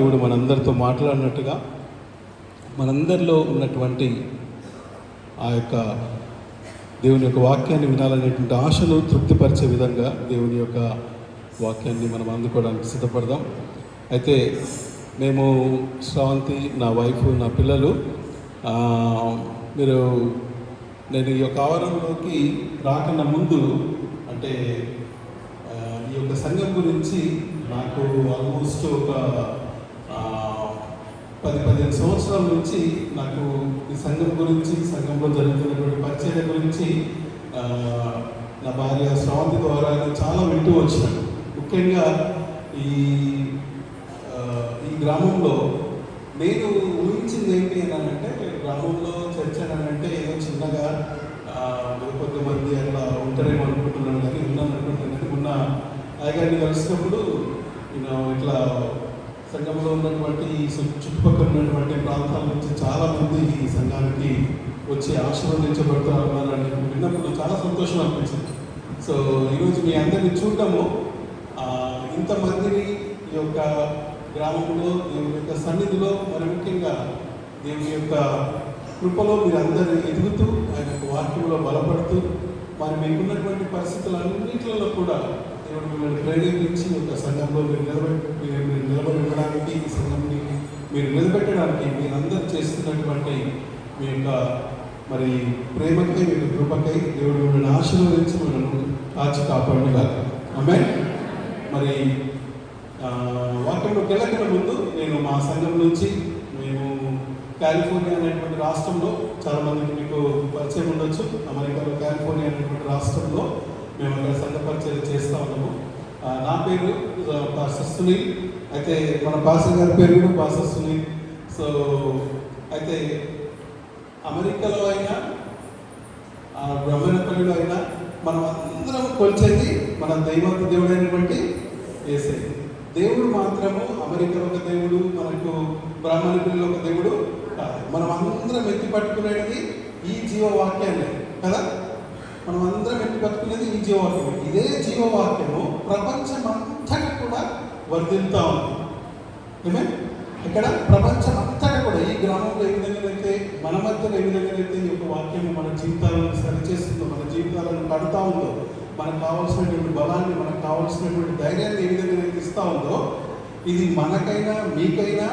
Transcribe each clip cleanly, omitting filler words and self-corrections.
దేవుడు మనందరితో మాట్లాడినట్టుగా మనందరిలో ఉన్నటువంటి ఆ యొక్క దేవుని యొక్క వాక్యాన్ని వినాలనేటువంటి ఆశను తృప్తిపరిచే విధంగా దేవుని యొక్క వాక్యాన్ని మనం అందుకోవడానికి సిద్ధపడదాం. అయితే మేము శ్రావంతి, నా వైఫ్, నా పిల్లలు నేను ఈ యొక్క ఆవరణలోకి రాకన్నా ముందు అంటే ఈ యొక్క సంఘం గురించి నాకు ఆల్మోస్ట్ ఒక 10-15 సంవత్సరాల నుంచి నాకు ఈ సంఘం గురించి, సంఘంలో జరుగుతున్నటువంటి పరిచర్య గురించి నా భార్య శ్రావంతి ద్వారా చాలా వింటూ వచ్చినాను. ముఖ్యంగా ఈ గ్రామంలో నేను ఊహించింది ఏంటి అని అంటే, గ్రామంలో చర్చ అని అంటే ఏదో చిన్నగా కొంతమంది అట్లా ఉంటారేమో అనుకుంటున్నాను, కానీ ఉన్నాను అనుకుంటున్నాను. కానీ ఉన్న ఆయగారిని కలిసినప్పుడు నేను ఇట్లా సంఘంలో ఉన్నటువంటి చుట్టుపక్కల ఉన్నటువంటి ప్రాంతాల నుంచి చాలామంది ఈ సంఘానికి వచ్చి ఆశీర్వదించబడుతున్నారని విన్నప్పుడు చాలా సంతోషం అనిపించింది. సో ఈరోజు మీ అందరినీ చూడటము, ఇంతమందిని ఈ యొక్క గ్రామంలో దేవుని యొక్క సన్నిధిలో, మరి ముఖ్యంగా దేవుని యొక్క కృపలో మీరందరూ ఎదుగుతూ ఆయన యొక్క వాక్యంలో బలపడుతూ మరి మీకున్నటువంటి పరిస్థితులన్నింటిలో కూడా దేవుడు మిమ్మల్ని ప్రేరేపించి ఒక సంఘంలో మీరు నిలబడడానికి, ఈ సంఘంని మీరు నిలబెట్టడానికి మీరందరూ చేస్తున్నటువంటి మీ యొక్క మరి ప్రేమకై, మీ కృపకై దేవుడు మిమ్మల్ని ఆశీర్వదించి మనను కాచి కాపాడుగా. ఆమేన్. మరి వాక్యంలోకి వెళ్ళకన్నా ముందు నేను మా సంఘం నుంచి, మేము కాలిఫోర్నియా అనేటువంటి రాష్ట్రంలో, చాలామందికి మీకు పరిచయం ఉండొచ్చు, అమెరికాలో కాలిఫోర్నియా అనేటువంటి రాష్ట్రంలో మేము అక్కడ సంఘ పరిచయం చేస్తూ ఉన్నాము. నా పేరు పాస్టర్ సునీల్, అయితే మన పాస్టర్ గారి పేరు కూడా పాస్టర్ సునీల్. సో అయితే అమెరికాలో అయినా బ్రహ్మణపల్లిలో అయినా మనం అందరం కొలిచేది మన దేవుడైనటువంటి యేసయ్య. దేవుడు మాత్రము అమెరికాలో ఒక దేవుడు, మనకు బ్రాహ్మణపల్లిలో ఒక దేవుడు కాదు. మనం అందరం ఎత్తి పట్టుకునేది ఈ జీవవాక్యాన్ని కదా. మనం అందరం ఎత్తి పట్టుకునేది ఈ జీవవాక్యం. ఇదే జీవవాక్యము ప్రపంచమంతటా కూడా వర్ధిల్తా ఉంది. ఏమే ఇక్కడ ప్రపంచమంతటా కూడా ఈ గ్రామంలో ఏ విధంగా అయితే, మన మధ్యలో ఏ విధంగా అయితే ఈ యొక్క వాక్యము మన జీవితాలను సరిచేస్తుందో, మన జీవితాలను కడుతూ ఉందో, మనకు కావాల్సినటువంటి బలాన్ని, మనకు కావాల్సినటువంటి ధైర్యాన్ని ఏ విధంగా ఇస్తూ ఉందో, ఇది మనకైనా, మీకైనా,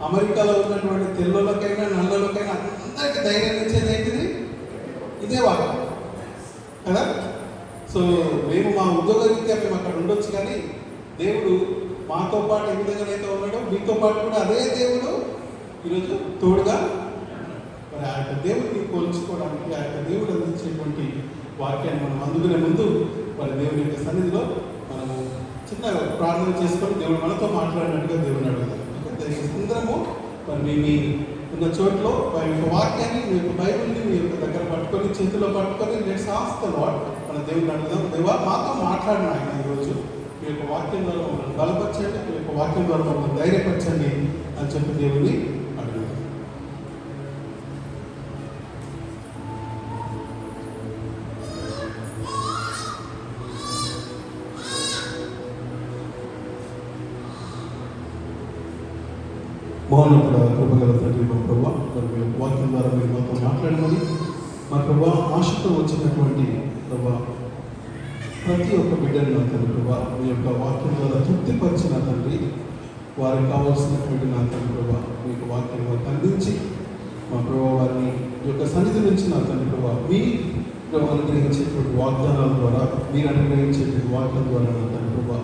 అమెరికాలో ఉన్నటువంటి తెల్లలకైనా, నల్లలకైనా అందరికీ ధైర్యాన్ని ఇచ్చేది ఏంటిది? ఇదే వాక్యం కదా. సో మేము మా ఉద్యోగరీత్యా మేము అక్కడ ఉండొచ్చు, కానీ దేవుడు మాతో పాటు ఏ విధంగా అయితే ఉన్నాడో మీతో పాటు కూడా అదే దేవుడు ఈరోజు తోడుగా. మరి ఆ యొక్క దేవుడిని పోల్చుకోవడానికి, ఆ యొక్క దేవుడు అందించేటువంటి వాక్యాన్ని మనం అందుకునే ముందు మరి దేవుని యొక్క సన్నిధిలో మనము చిన్న ప్రార్థన చేసుకొని దేవుడు మనతో మాట్లాడినట్టుగా దేవుని అడుగుతాం. అందరము మరి మీ ఉన్న చోట్ల వారి యొక్క వాక్యాన్ని, మీ యొక్క బైబిల్ని మీ యొక్క దగ్గర పట్టుకొని, చేతిలో పట్టుకొని లెట్స్ ఆస్క్ ద లార్డ్, మన దేవుడిని అడుగుదాం. దేవా, మాతో మాట్లాడిన ఆయన ఈరోజు మీ యొక్క వాక్యం ద్వారా మమ్మల్ని బలపరచండి, మీ యొక్క వాక్యం ద్వారా మమ్మల్ని ధైర్యపరచండి అని చెప్పి దేవుని అడుగుదాం. మౌనపుడ కృపగల తండ్రి, మా ప్రభా, మీ వాక్యం ద్వారా మీరు మాతో మాట్లాడమని, మా ప్రభా ఆశతో వచ్చినటువంటి ప్రభా ప్రతి ఒక్క బిడ్డని నా తండ్రి ప్రభా మీ యొక్క వాక్యం ద్వారా తృప్తిపరిచిన తండ్రి, వారికి కావాల్సినటువంటి నా తండ్రి ప్రభా మీ యొక్క వాక్యం వారికి అందించి, మా ప్రభా వారిని ఈ యొక్క సన్నిధి నుంచి నా తండ్రి ప్రభా మీ అనుగ్రహించేటువంటి వాగ్దానాల ద్వారా, మీరు అనుగ్రహించేటువంటి వాక్యం ద్వారా నా తండ్రి ప్రభా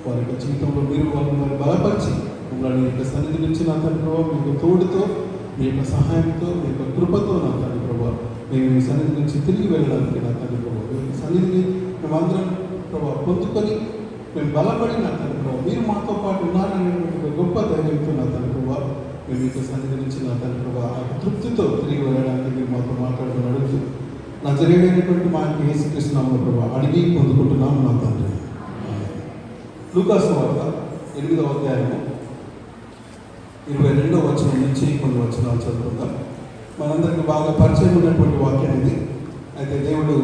వారి యొక్క జీవితంలో మీరు వారిని బలపరిచి మమ్మల్ని యొక్క సన్నిధి నుంచి నా తండ్రి ప్రభావ మీ యొక్క తోడుతో, మీ యొక్క సహాయంతో, మీ యొక్క కృపతో నా తండ్రి ప్రభావ మేము ఈ సన్నిధి నుంచి తిరిగి వెళ్ళడానికి నా తండ్రి ప్రభావ మీ యొక్క సన్నిధిని మేమందరం ప్రభావ పొందుకొని మేము బలపడి నా తండ్రి ప్రభావ మీరు మాతో పాటు ఉన్నారనేటువంటి గొప్ప ధైర్యంతో నా తండ్రి ప్రభావ మేము యొక్క సన్నిధి నుంచి నా తండ్రి ప్రభావ ఆ తృప్తితో తిరిగి వెళ్ళడానికి మీరు మాతో మాట్లాడుకుని అడుగుతూ నా జరిగేటటువంటి మా యొక్క యేసుక్రీస్తు నామములో ప్రభావ అడిగి పొందుకుంటున్నాము నా తండ్రి. లూకాసు వార్త 8వ అధ్యాయము 22వ వచనం నుంచి కొన్ని వచనాలు చదువుకుందాం. మనందరికీ బాగా పరిచయం ఉన్నటువంటి వాక్యం ఇది. అయితే దేవుడు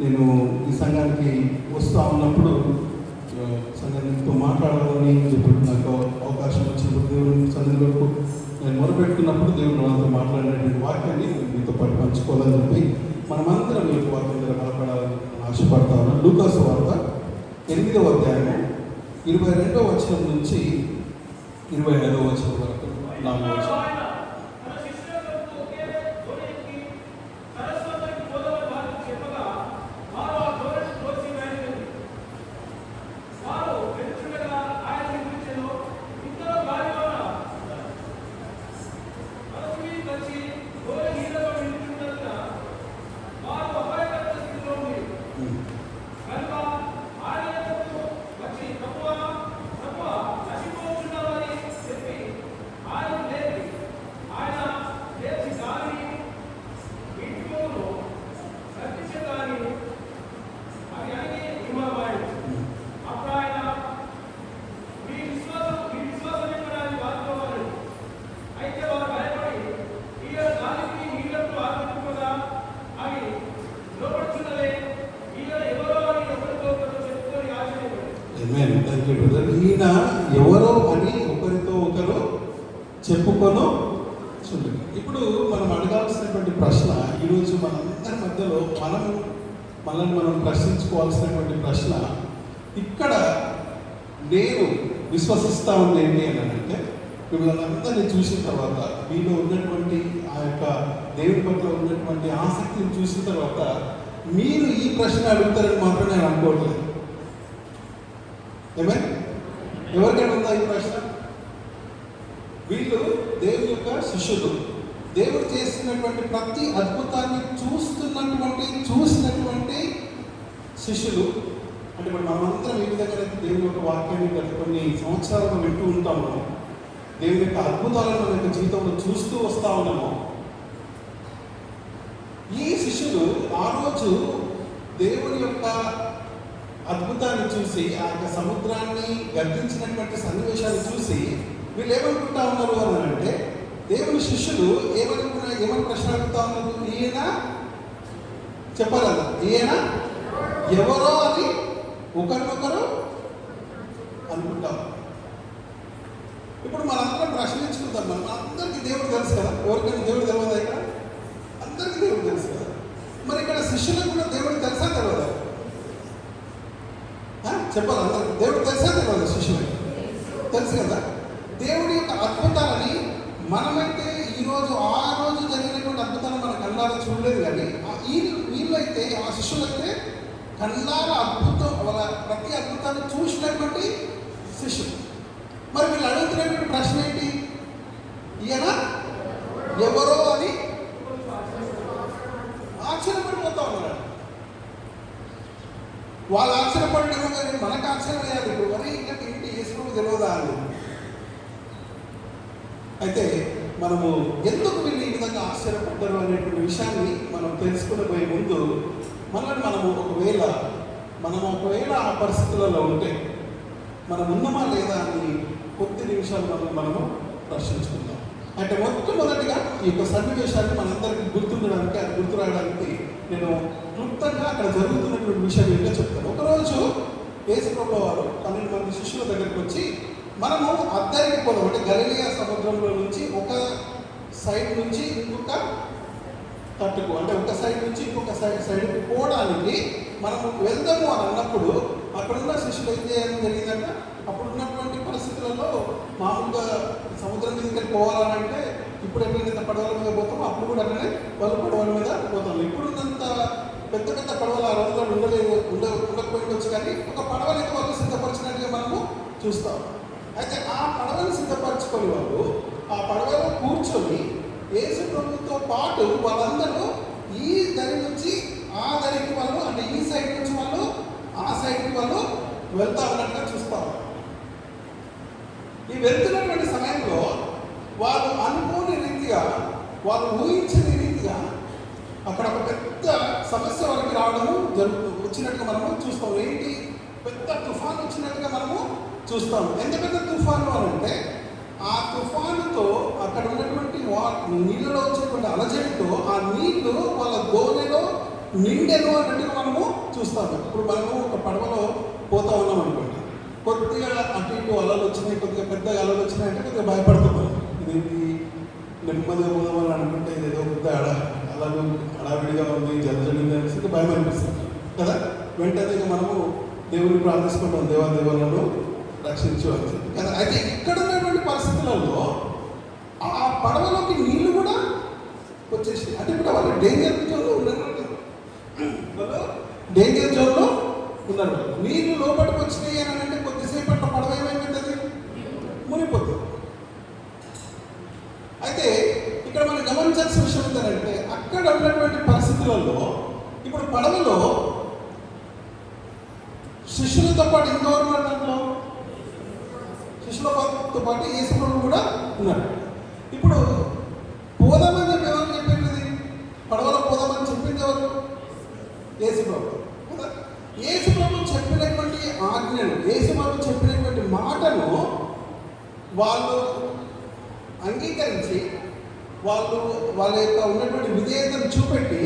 నేను ఈ సంఘానికి వస్తూ ఉన్నప్పుడు సంఘంతో మాట్లాడాలని చెప్పి నాకు అవకాశం అవకాశం వచ్చినప్పుడు దేవుని సన్నిధిలోకి నేను మొదలుపెట్టుకున్నప్పుడు దేవుడు నాతో మాట్లాడినటువంటి వాక్యాన్ని మీతో పాటు పంచుకోవాలని చెప్పి మనమందరం మీకు వాక్యం ద్వారా బలపడాలని ఆశపడతా ఉన్నాం. లూకాసు వార్త 8వ అధ్యాయము 22వ వచనం నుంచి 25వ వచనం వరకు 4వ వచనం. ఈయన ఎవరో అని ఒకరితో ఒకరు చెప్పుకొను చూడండి. ఇప్పుడు మనం అడగాల్సినటువంటి ప్రశ్న ఈరోజు మనందరి మధ్యలో మనల్ని మనం ప్రశ్నించుకోవాల్సినటువంటి ప్రశ్న, ఇక్కడ నేను విశ్వసిస్తా ఉంది ఏంటి అని అంటే, మిమ్మల్ని అందరినీ చూసిన తర్వాత మీలో ఉన్నటువంటి ఆ యొక్క దేవుని పట్ల ఉన్నటువంటి ఆసక్తిని చూసిన తర్వాత మీరు ఈ ప్రశ్న అడుగుతారని మాత్రం నేను అనుకోవట్లేదు. ఏమే ఎవరికైనా ఉందా ఈ ప్రశ్న? వీళ్ళు దేవుని యొక్క శిష్యులు, దేవుడు చేస్తున్నటువంటి ప్రతి అద్భుతాన్ని చూసినటువంటి శిష్యులు. అంటే ఇప్పుడు మనమందరం ఏ విధంగా దేవుని యొక్క వాక్యాన్ని గత కొన్ని సంవత్సరాలుగా వింటూ ఉంటాము, దేవుని యొక్క అద్భుతాలను మన యొక్క జీవితంలో చూస్తూ వస్తూ ఉన్నాము. ఈ శిష్యులు ఆ రోజు దేవుని యొక్క అద్భుతాన్ని చూసి, ఆ యొక్క సముద్రాన్ని గర్జించినటువంటి సన్నివేశాలు చూసి వీళ్ళు ఏమనుకుంటా ఉన్నారు అని అంటే, దేవుని శిష్యులు ఏమని ప్రశ్న అడుగుతా ఉన్నారు? ఈయన చెప్పాలి, ఈయన ఎవరో అని ఒకరినొకరు అనుకుంటాం. ఇప్పుడు మనందరం ప్రశ్నించుకుంటాం. అందరికీ దేవుడు తెలుసు కదా, ఎవరికైనా దేవుడు తెలియదా? ఇక్కడ అందరికీ దేవుడు తెలుసు కదా. మరి ఇక్కడ శిష్యులకు కూడా దేవుడు తెలుసా తెలియదా? చెప్పాలి, అందరికి దేవుడు తెలుసా తెలియదు? శిష్యులకి తెలుసు కదా. దేవుడి యొక్క అద్భుతాలని మనమైతే ఈరోజు ఆ రోజు జరిగినటువంటి అద్భుతాలను మన కళ్ళారా చూడలేదు, కానీ వీళ్ళైతే ఆ శిష్యులైతే కళ్ళారా అద్భుతం, వాళ్ళ ప్రతి అద్భుతాన్ని చూసినటువంటి శిష్యులు. మరి వీళ్ళు అడుగుతున్నటువంటి ప్రశ్న ఏంటి? ఈయన ఎవరో అని ఆశ్చర్యపడిపోతా ఉన్నారు. వాళ్ళు ఆశ్చర్యపడడం కానీ మనకు ఆశ్చర్యం వేయాలి. ఇప్పుడు మరి ఇంకా ఏంటి యేసుప్రభు తెలియదా అని. అయితే మనము ఎందుకు వీళ్ళు ఈ విధంగా ఆశ్చర్యపడ్డారు అనేటువంటి విషయాన్ని మనం తెలుసుకునే పోయే ముందు మనము ఒకవేళ ఆ పరిస్థితులలో ఉంటే మనం ఉన్నామా లేదా అని కొద్ది నిమిషాలు మనము ప్రశ్నించుకుందాం. అంటే మొట్టమొదటిగా ఈ యొక్క సన్నివేశాన్ని మనందరికీ గుర్తుండడానికి, అది గుర్తు రావడానికి నేను క్లుప్తంగా అక్కడ జరుగుతున్నటువంటి విషయం ఏంటో చెప్తాను. ఒకరోజు యేసుప్రభువు వారు 12 మంది శిష్యుల దగ్గరికి వచ్చి, మనము అద్దరికి పోదాం, అంటే గలిలయ సముద్రంలో నుంచి ఒక సైడ్ నుంచి ఇంకొక తట్టుకు, అంటే ఒక సైడ్ నుంచి ఇంకొక సైడ్కి పోవడానికి మనము వెళ్దాము అని అన్నప్పుడు అక్కడున్న శిష్యులు ఏం చేయడం జరిగిందంటే, అప్పుడు ఉన్నటువంటి పరిస్థితులలో మామూలుగా సముద్రం మీదకి వెళ్ళి పోవాలంటే ఇప్పుడు ఎక్కడైతే పడవల మీద పోతామో అప్పుడు కూడా అట్లనే వాళ్ళు పడవల మీద పోతాము. ఇప్పుడున్నంత పెద్ద పెద్ద పడవలు ఆ రోజుల్లో ఉండకపోయిండొచ్చు, కానీ ఒక పడవలైతే వాళ్ళు సిద్ధపరిచినట్టుగా మనము చూస్తాం. అయితే ఆ పడవను సిద్ధపరచుకొని వాళ్ళు ఆ పడవలో కూర్చొని యేసు ప్రభుతో పాటు వాళ్ళందరూ ఈ దరి నుంచి ఆ దరికి వాళ్ళు, అంటే ఈ సైడ్ నుంచి వాళ్ళు ఆ సైడ్కి వాళ్ళు వెళ్తా ఉన్నట్టుగా చూస్తాం. ఈ వెళ్తున్నటువంటి సమయంలో వాళ్ళు అనుకోని రీతిగా, వాళ్ళు ఊహించని రీతిగా అక్కడ ఒక పెద్ద సమస్య వాళ్ళకి రావడము వచ్చినట్టుగా మనము చూస్తాం. ఏంటి? పెద్ద తుఫాను వచ్చినట్టుగా మనము చూస్తాం. ఎంత పెద్ద తుఫాను అని అంటే, ఆ తుఫానుతో అక్కడ ఉన్నటువంటి నీళ్ళలో వచ్చేటువంటి అలజడితో ఆ నీళ్లు వాళ్ళ దోణిలో నిండెను అన్నట్టుగా మనము చూస్తాము. ఇప్పుడు మనము ఒక పడవలో పోతా ఉన్నాం అనుకోండి, కొద్దిగా అటు ఇటు అలలు వచ్చినాయి, కొద్దిగా పెద్దగా అలలు వచ్చినాయి అంటే కొద్దిగా భయపడుతున్నాం. ఇది నెమ్మదిగా పోదామని అనుకుంటే ఇదేదో పెద్ద అలలు హడావిడిగా ఉంది, జల్జలింది అనేసి భయం అనిపిస్తుంది కదా. వెంటనే మనము దేవుని ప్రార్థించుకుంటాం, దేవాలను రక్షించు అని చెప్పి కదా. అయితే ఇక్కడ ఉన్నటువంటి పరిస్థితులలో ఆ పడవలోకి నీళ్లు కూడా వచ్చేసి, అంటే ఇప్పుడు వాళ్ళు డేంజర్ జోన్లో ఉన్నారు, వాళ్ళు డేంజర్ జోన్లో ఉన్నారు. నీళ్లు లోపలికి వచ్చినాయి అని అంటే కొద్దిసేపు అట్లా పడవ ఏమైపోతుంది, మునిగిపోతుంది. అయితే ఇక్కడ మనం గమనించాల్సిన విషయం ఏంటంటే అక్కడ ఉన్నటువంటి పరిస్థితులలో ఇప్పుడు పడవలో శిష్యులతో పాటు ఇంకెవరు ఉన్నారు, దాంట్లో శిష్యులతో పాటు యేసు ప్రభువు కూడా ఉన్నాడు. ఇప్పుడు పోదామని చెప్పి ఎవరు చెప్పింది, పడవలో పోదామని చెప్పింది ఎవరు, యేసు ప్రభు కదా. యేసు ప్రభు చెప్పినటువంటి ఆజ్ఞను, యేసు ప్రభు చెప్పినటువంటి మాటను వాళ్ళు అంగీకరించి వాళ్ళ యొక్క ఉన్నటువంటి విధేయతను చూపెట్టి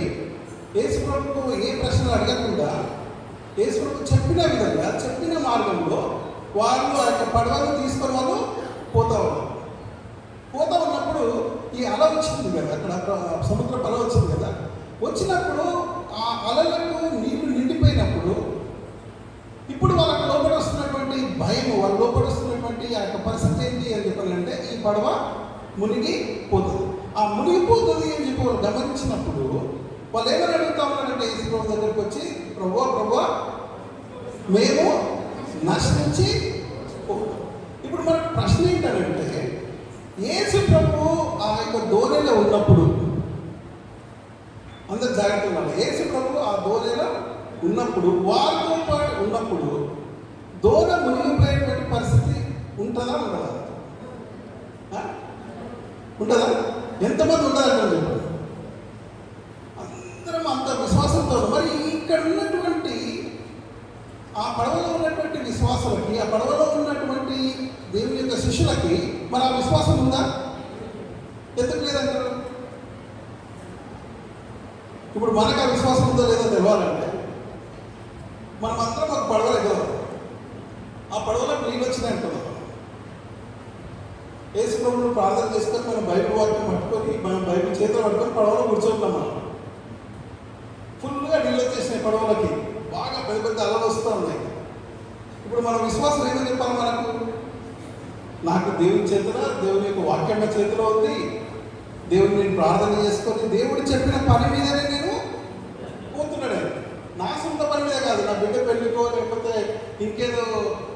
యేసు ప్రభువుకు ఏ ప్రశ్నలు అడగకుండా యేసు ప్రభు చెప్పిన విధంగా, చెప్పిన మార్గంలో వాళ్ళు ఆ యొక్క పడవను తీసుకొని వాళ్ళు పోతా ఉన్నప్పుడు ఈ అల వచ్చింది కదా, అక్కడ సముద్రపు అల వచ్చింది కదా. వచ్చినప్పుడు ఆ అలలకు నీళ్లు నిండిపోయినప్పుడు ఇప్పుడు వాళ్ళకి లోపల వస్తున్నటువంటి భయం, వాళ్ళ లోపల వస్తున్నటువంటి ఆ యొక్క పరిస్థితి ఏంటి అని చెప్పాలంటే ఈ పడవ మునిగిపోతుంది. ఆ మునిగిపోతుంది అని చెప్పి వాళ్ళు గమనించినప్పుడు వాళ్ళు ఏమని అడుగుతా ఉన్నారంటే యేసు ప్రభు దగ్గరికి వచ్చి, ప్రభువా మేము నశించి పోతాం. ఇప్పుడు మనకు ప్రశ్న ఏంటంటే యేసు ప్రభు ఆ యొక్క దోణిలో ఉన్నప్పుడు, అందరు జాగ్రత్తగా ఉన్నారు, యేసు ప్రభు ఆ దోణిలో ఉన్నప్పుడు, వారితో పాటు ఉన్నప్పుడు దోణ మునిగిపోయేటువంటి పరిస్థితి ఉంటుందా ఉండదా? ఉంటుందా? ఎంతమంది ఉండాలంటే చెప్పండి. అందరం అంత విశ్వాసంతో. మరి ఇక్కడ ఉన్నటువంటి ఆ పడవలో ఉన్నటువంటి విశ్వాసులకి, ఆ పడవలో ఉన్నటువంటి దేవుని యొక్క శిష్యులకి మరి ఆ విశ్వాసం ఉందా? ఎందుకు లేదంటారు? ఇప్పుడు మనకు ఆ విశ్వాసం ఉందో లేదో తెలవాలంటే మనం అందరం ఒక పడవలు ఎగదాం. ఆ పడవలో నీళ్ళు వచ్చినాయి అంటున్నాం. యేసు ప్రభువును ప్రార్థన చేసుకొని మనం బైబిల్ వాక్యం పట్టుకొని, మనం బైబిల్ చేతిలో పట్టుకొని పడవలో కూర్చోఉంటాం. మనం ఫుల్గా నీళ్ళు వచ్చేసినాయి పడవలకి, బాగా పెద్ద పెద్ద అలలు వస్తూ ఉన్నాయి. ఇప్పుడు మన విశ్వాసం ఏమని చెప్పాలి మనకు? నాకు దేవుని చేతిలో, దేవుని యొక్క వాక్యం చేతిలో ఉంది, దేవుని నేను ప్రార్థన చేసుకొని దేవుడు చెప్పిన పని మీదనే నేను పోతున్నాడు. నా సొంత పని మీద కాదు, నా బిడ్డ పెళ్ళికో లేకపోతే ఇంకేదో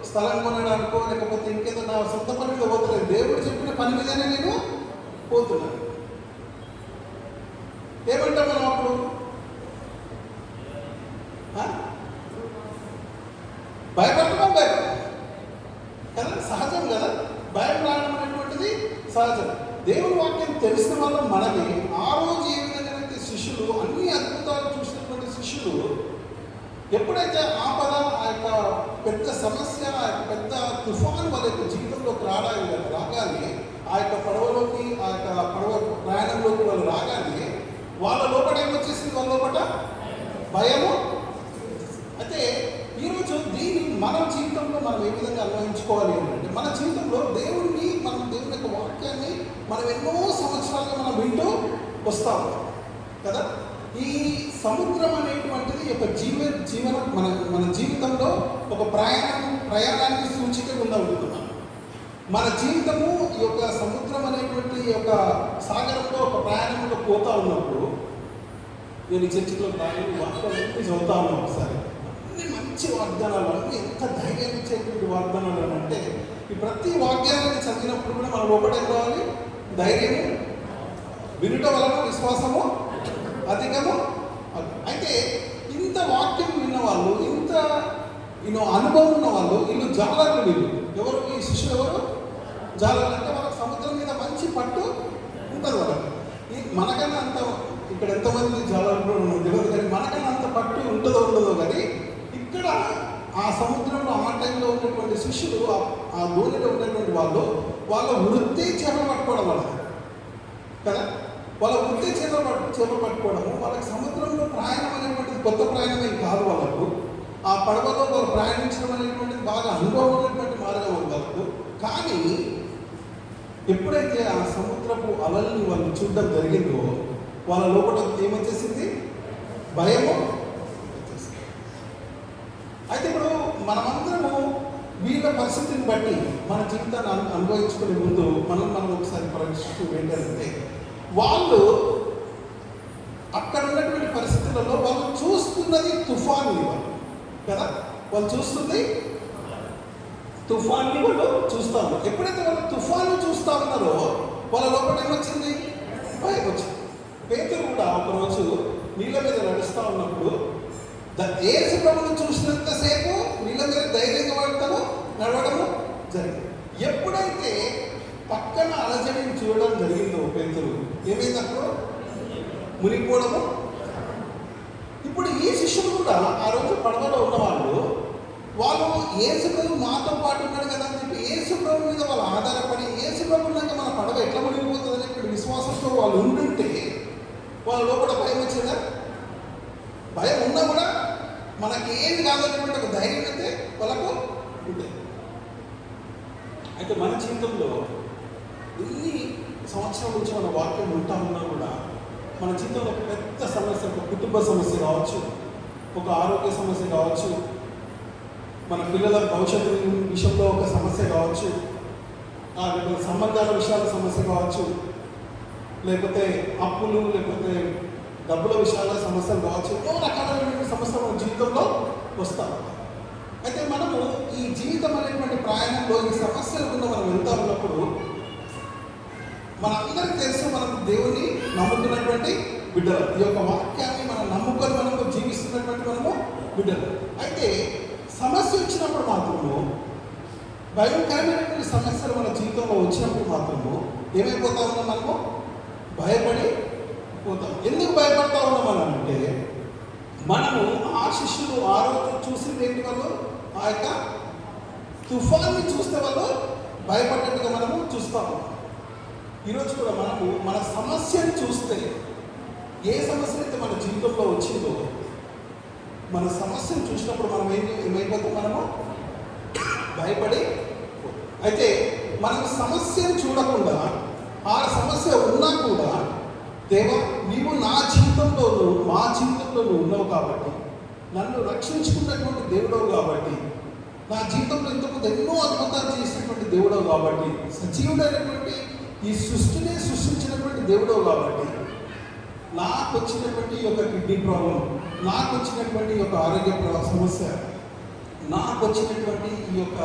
స్థలం కొనడానికో లేకపోతే ఇంకేదో నా సొంత పని మీద పోతున్నాడు. దేవుడు చెప్పిన పని మీదనే నేను పోతున్నాను. ఏమంటాం మనం అప్పుడు? భయపడటం కదా, సహజం కదా. భయం రావడం అనేటువంటిది సహజం. దేవుని వాక్యం తెలిసిన వల్ల మనకి ఆ రోజు ఏ విధంగా అయితే శిష్యులు అన్ని అద్భుతాలు చూసినటువంటి శిష్యులు ఎప్పుడైతే ఆపద, ఆ యొక్క పెద్ద సమస్య, ఆ యొక్క పెద్ద తుఫాను వాళ్ళ యొక్క జీవితంలోకి రాగానే, ఆ యొక్క పడవలోకి, ఆ యొక్క పడవ ప్రయాణంలోకి వాళ్ళు రాగానే వాళ్ళ లోపల ఏమొచ్చేసింది? వాళ్ళ లోపల భయము. అయితే ఈరోజు దీన్ని మన జీవితంలో మనం ఏ విధంగా అన్వయించుకోవాలి అంటే, మన జీవితంలో దేవుని, మనం దేవుని యొక్క వాక్యాన్ని మనం ఎన్నో సంవత్సరాలుగా మనం వింటూ వస్తాం కదా. ఈ సముద్రం అనేటువంటిది ఒక జీవన మన జీవితంలో ఒక ప్రయాణానికి సూచికగా ఉందనుకుంటున్నాం. మన జీవితము ఈ యొక్క సముద్రం అనేటువంటి యొక్క సాగరంలో ఒక ప్రయాణంలో పోతా ఉన్నప్పుడు, నేను చర్చిలో వాక్యాన్ని చదువుతా ఉన్నాను ఒకసారి. అన్ని మంచి వాగ్దానాలు, అన్నీ ఎంత ధైర్యం ఇచ్చేటువంటి వాగ్దానాలు అని అంటే, ఈ ప్రతి వాక్యాన్ని చదివినప్పుడు కూడా మనం లోపల కావాలి ధైర్యము, వినుట వలన విశ్వాసము అధికము. అయితే ఇంత వాక్యం విన్న వాళ్ళు, ఇంత అనుభవం ఉన్న వాళ్ళు, వీళ్ళు జాలర్లు. వీళ్ళు ఎవరు? ఈ శిష్యులు ఎవరు? జాలర్లు. అంటే వాళ్ళకి సముద్రం మీద మంచి పట్టు ఉంటుంది వాళ్ళకి. మనకన్నా అంత, ఇక్కడ ఎంతమంది జాలర్లు తెలియదు కానీ మనకన్నా అంత పట్టు ఉంటుందో ఉండదో కానీ, ఇక్కడ ఆ సముద్రంలో ఆ టైంలో ఉన్నటువంటి శిష్యులు, ఆ దోణిలో ఉన్నటువంటి వాళ్ళు, వాళ్ళ వృత్తి చేపలు పట్టుకోవడం వల్ల కదా. వాళ్ళ వృత్తి చేపలు పట్టుకోవడము, వాళ్ళకి సముద్రంలో ప్రయాణం అనేటువంటిది కొత్త ప్రయాణమే కాదు వాళ్ళకు. ఆ ఆ పడవలో వాళ్ళు ప్రయాణించడం అనేటువంటిది బాగా అనుభవం ఉన్నటువంటి మార్గం వాళ్ళకు. కానీ ఎప్పుడైతే ఆ సముద్రపు అలల్ని వాళ్ళు చూడడం జరిగిందో వాళ్ళ లోపల ఏమొచ్చేసింది? భయము వచ్చేసింది. అయితే ఇప్పుడు మనమందరము వీళ్ళ పరిస్థితిని బట్టి మన జీవితాన్ని అనుభవించుకునే ముందు మనం ఒకసారి పరీక్షిస్తూ ఏంటంటే, వాళ్ళు అక్కడ ఉన్నటువంటి పరిస్థితులలో వాళ్ళు చూస్తున్నది తుఫాన్ని కదా, వాళ్ళు చూస్తుంది తుఫాన్ని వాళ్ళు చూస్తా ఉన్నారు. ఎప్పుడైతే వాళ్ళు తుఫాను చూస్తా ఉన్నారో వాళ్ళ లోపల ఏమొచ్చింది? భయం వచ్చింది. పేతురు కూడా ఒకరోజు నీళ్ళ మీద నడుస్తూ ఉన్నప్పుడు యేసు ప్రభువును చూసినంతసేపు నీళ్ళ మీద ధైర్యంగా పడతాను నడవడము జరిగింది. ఎప్పుడైతే పక్కన అలజడిని చూడడం జరిగిందో పేతురు ఏమైందప్పుడు? మునిగిపోవడము. ఇప్పుడు ఈ శిష్యులు కూడా ఆ రోజు పడవలో ఉన్నవాళ్ళు వాళ్ళు యేసు ప్రభు మాతో పాటు ఉన్నాడు కదా అని చెప్పి యేసు ప్రభు మీద వాళ్ళు ఆధారపడి యేసు ప్రభు ఉన్నాక మన పడవ ఎట్లా మునిగిపోతుంది అనేటువంటి విశ్వాసంతో వాళ్ళు ఉండుంటే వాళ్ళ లోపల భయం వచ్చిందా? భయం ఉన్నా కూడా మనకి ఏది కాదనేటువంటి ఒక ధైర్యం అయితే వాళ్ళకు ఉంటుంది. అయితే మన జీవితంలో ఎన్ని సంవత్సరాల నుంచి మన వాక్యం ఉంటా ఉన్నా కూడా మన జీవితంలో ఒక పెద్ద సమస్య, ఒక కుటుంబ సమస్య కావచ్చు, ఒక ఆరోగ్య సమస్య కావచ్చు, మన పిల్లల భవిష్యత్తు విషయంలో ఒక సమస్య కావచ్చు, లేకపోతే సంబంధాల విషయాల సమస్య కావచ్చు, లేకపోతే అప్పులు, లేకపోతే డబ్బుల విషయాల సమస్యలు కావచ్చు, ఎన్నో రకాలైనటువంటి సమస్యలు మన జీవితంలో వస్తాం. అయితే మనము ఈ జీవితం అనేటువంటి ప్రయాణంలో ఈ సమస్యల గురించి మనం వెళ్తా ఉన్నప్పుడు మనందరికీ తెలుసు మనం దేవుని నమ్ముతున్నటువంటి బిడ్డలు. ఈ యొక్క వాక్యాన్ని మనం నమ్ముకొని మనము జీవిస్తున్నటువంటి మనము బిడ్డలు. అయితే సమస్య వచ్చినప్పుడు మాత్రము, భయంకరమైనటువంటి సమస్యలు మన జీవితంలో వచ్చినప్పుడు మాత్రము ఏమైపోతా ఉన్నాం? మనము భయపడి పోతాం. ఎందుకు భయపడతా ఉన్నాం అంటే మనము ఆ శిష్యులు ఆ రోజు చూసింది ఏంటి? వాళ్ళు ఆ యొక్క తుఫాన్ని చూస్తే వాళ్ళు భయపడ్డట్టుగా మనము చూస్తాము. ఈరోజు కూడా మనము మన సమస్యను చూస్తే, ఏ సమస్య అయితే మన జీవితంలో వచ్చిందో మన సమస్యను చూసినప్పుడు మనం ఏమైపోతాం? మనము భయపడి. అయితే మనం సమస్యను చూడకుండా ఆ సమస్య ఉన్నా కూడా దేవా నీవు నా జీవితంలోనూ మా జీవితంలో ఉన్నావు కాబట్టి, నన్ను రక్షించుకున్నటువంటి దేవుడవు కాబట్టి, నా జీవితంలో ఇంతకుముందు ఎన్నో అద్భుతాలు చేసినటువంటి దేవుడవు కాబట్టి, సజీవుడైనటువంటి ఈ సృష్టిని సృష్టించినటువంటి దేవుడవు కాబట్టి, నాకు వచ్చినటువంటి ఈ యొక్క కిడ్నీ ప్రాబ్లం, నాకు వచ్చినటువంటి ఈ యొక్క ఆరోగ్య సమస్య, నాకు వచ్చినటువంటి ఈ యొక్క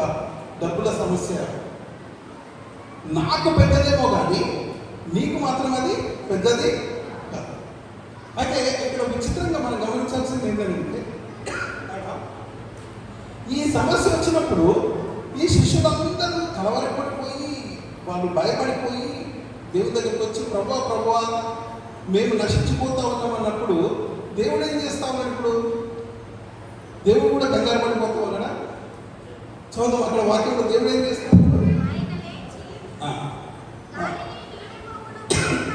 డబ్బుల సమస్య నాకు పెద్దదేమో కానీ నీకు మాత్రం అది పెద్దది కాదు. అయితే ఇక్కడ విచిత్రంగా మనం గమనించాల్సింది ఏంటంటే, ఈ సమస్య వచ్చినప్పుడు ఈ శిష్యులందరూ కలవరపడిపోయి వాళ్ళు భయపడిపోయి దేవుని దగ్గరికి వచ్చి ప్రభువా మేము నశించిపోతా ఉన్నాం అన్నప్పుడు దేవుడు ఏం చేస్తా ఉన్నాడు? ఇప్పుడు దేవుడు కూడా కంగారు పడిపోతా ఉన్నాడా? చదువు అక్కడ వాక్యంలో దేవుడు ఏం చేస్తా ఉన్నాడు?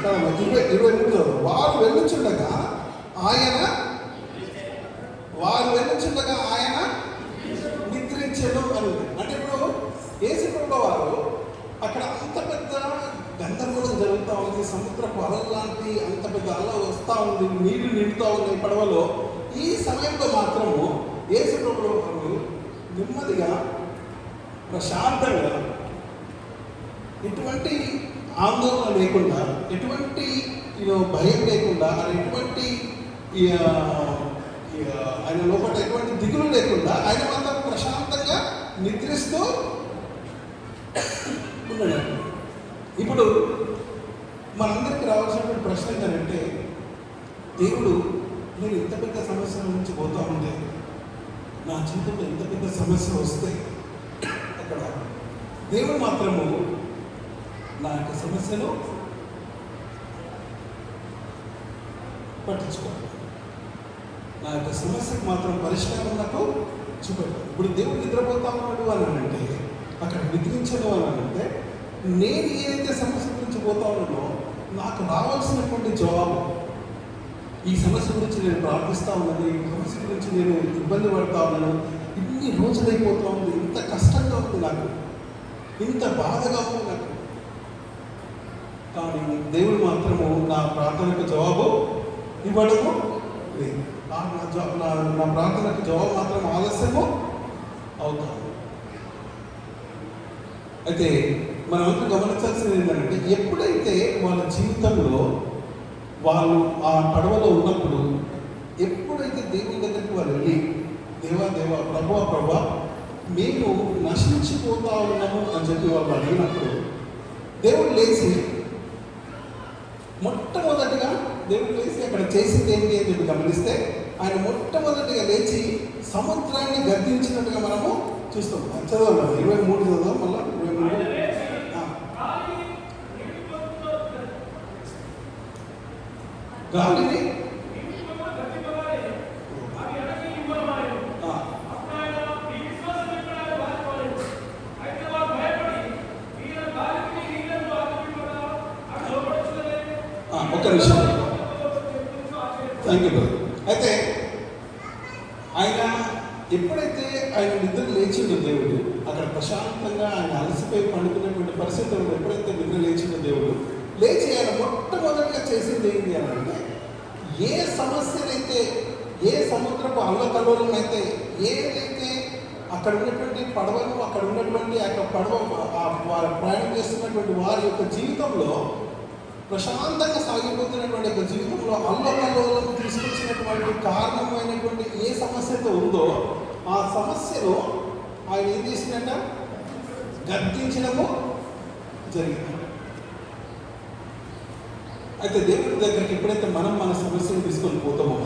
23 వారు వెళ్ళుచుండగా ఆయన నిద్రించెను అని. అంటే ఇప్పుడు యేసుప్రభుల వారు అక్కడ అంత పెద్ద గందరగోళం జరుగుతూ ఉంది, సముద్రపు అలలు లాంటి అంత పెద్ద అల వస్తూ ఉంది, నీళ్లు నిండుతూ ఉన్నాయి పడవలో. ఈ సమయంలో మాత్రము యేసుప్రభుల వారు నెమ్మదిగా ప్రశాంతంగా, ఎటువంటి ఆందోళన లేకుండా, ఎటువంటి భయం లేకుండా, ఎటువంటి ఆయన లోపల ఎటువంటి దిగులు లేకుండా ఆయన మాత్రం ప్రశాంతంగా నిద్రిస్తూ ఉన్నాడు. ఇప్పుడు మనందరికీ రావాల్సినటువంటి ప్రశ్న ఏంటంటే, దేవుడు నేను ఇంత పెద్ద సమస్య నుంచి పోతా ఉంటే, నా జీవితంలో ఇంత పెద్ద సమస్య వస్తే అక్కడ దేవుడు మాత్రము నా యొక్క సమస్యను పట్టించుకోవాలి, నా యొక్క సమస్యకు మాత్రం పరిష్కారం నాకు చూపెట్టాలి. ఇప్పుడు దేవుడు నిద్రపోతా ఉన్నాడు అని అంటే, అక్కడ నిద్రించడం అని అంటే, నేను ఏదైతే సమస్య గురించి పోతా ఉన్నానో నాకు రావాల్సినటువంటి జవాబు ఈ సమస్య గురించి నేను ప్రార్థిస్తూ ఉన్నాను, ఈ సమస్య గురించి నేను ఇబ్బంది పడుతూ ఉన్నాను, ఇన్ని రోజులైపోతూ ఉంది, ఇంత కష్టంగా ఉంది నాకు, ఇంత బాధగా ఉంది నాకు. కానీ దేవుడు మాత్రము నా ప్రార్థనకు జవాబు ఇవ్వడము లేదు. నా ప్రార్థనకు జవాబు మాత్రం ఆలస్యము అవుతాను. అయితే మనమంతా గమనించాల్సింది ఏంటంటే, ఎప్పుడైతే వాళ్ళ జీవితంలో వాళ్ళు ఆ పడవలో ఉన్నప్పుడు, ఎప్పుడైతే దేవుని దగ్గరికి వాళ్ళు వెళ్ళి దేవా ప్రభా మేము నశించిపోతా ఉన్నాము అని చెప్పి వాళ్ళు అడిగినప్పుడు, దేవుడు లేచి మొట్టమొదటిగా అక్కడ చేసింది ఏంటి అని చెప్పి గమనిస్తే, ఆయన మొట్టమొదటిగా లేచి సముద్రాన్ని గద్దించినట్టుగా మనము చూస్తాం. చదవాలి 23 చదవం, మళ్ళీ 23 గాలిని ఒక్క నిమిషం. Thank you brother. అయితే ఆయన ఎప్పుడైతే ఆయన నిద్ర లేచిండో దేవుడు, అక్కడ ప్రశాంతంగా ఆయన అలసిపోయి పండుకున్నటువంటి పరిస్థితుల్లో ఎప్పుడైతే నిద్ర లేచిండో దేవుడు, లేచి ఆయన మొట్టమొదటిగా చేసింది ఏంటి అని అంటే, ఏ సమస్యనైతే, ఏ సముద్రపు అల్లకల్లోలం అయితే, ఏదైతే అక్కడ ఉన్నటువంటి పడవను, అక్కడ ఉన్నటువంటి ఆ పడవ ప్రయాణం చేస్తున్నటువంటి వారి యొక్క జీవితంలో, ప్రశాంతంగా సాగిపోతున్నటువంటి యొక్క జీవితంలో అల్లకల్లోలం తీసుకొచ్చినటువంటి కారణమైనటువంటి ఏ సమస్యతో ఉందో ఆ సమస్యను ఆయన ఏం చేసినట్ట గద్దించడము జరిగింది. అయితే దేవుడి దగ్గరికి ఎప్పుడైతే మనం మన సమస్యను తీసుకొని పోతామో,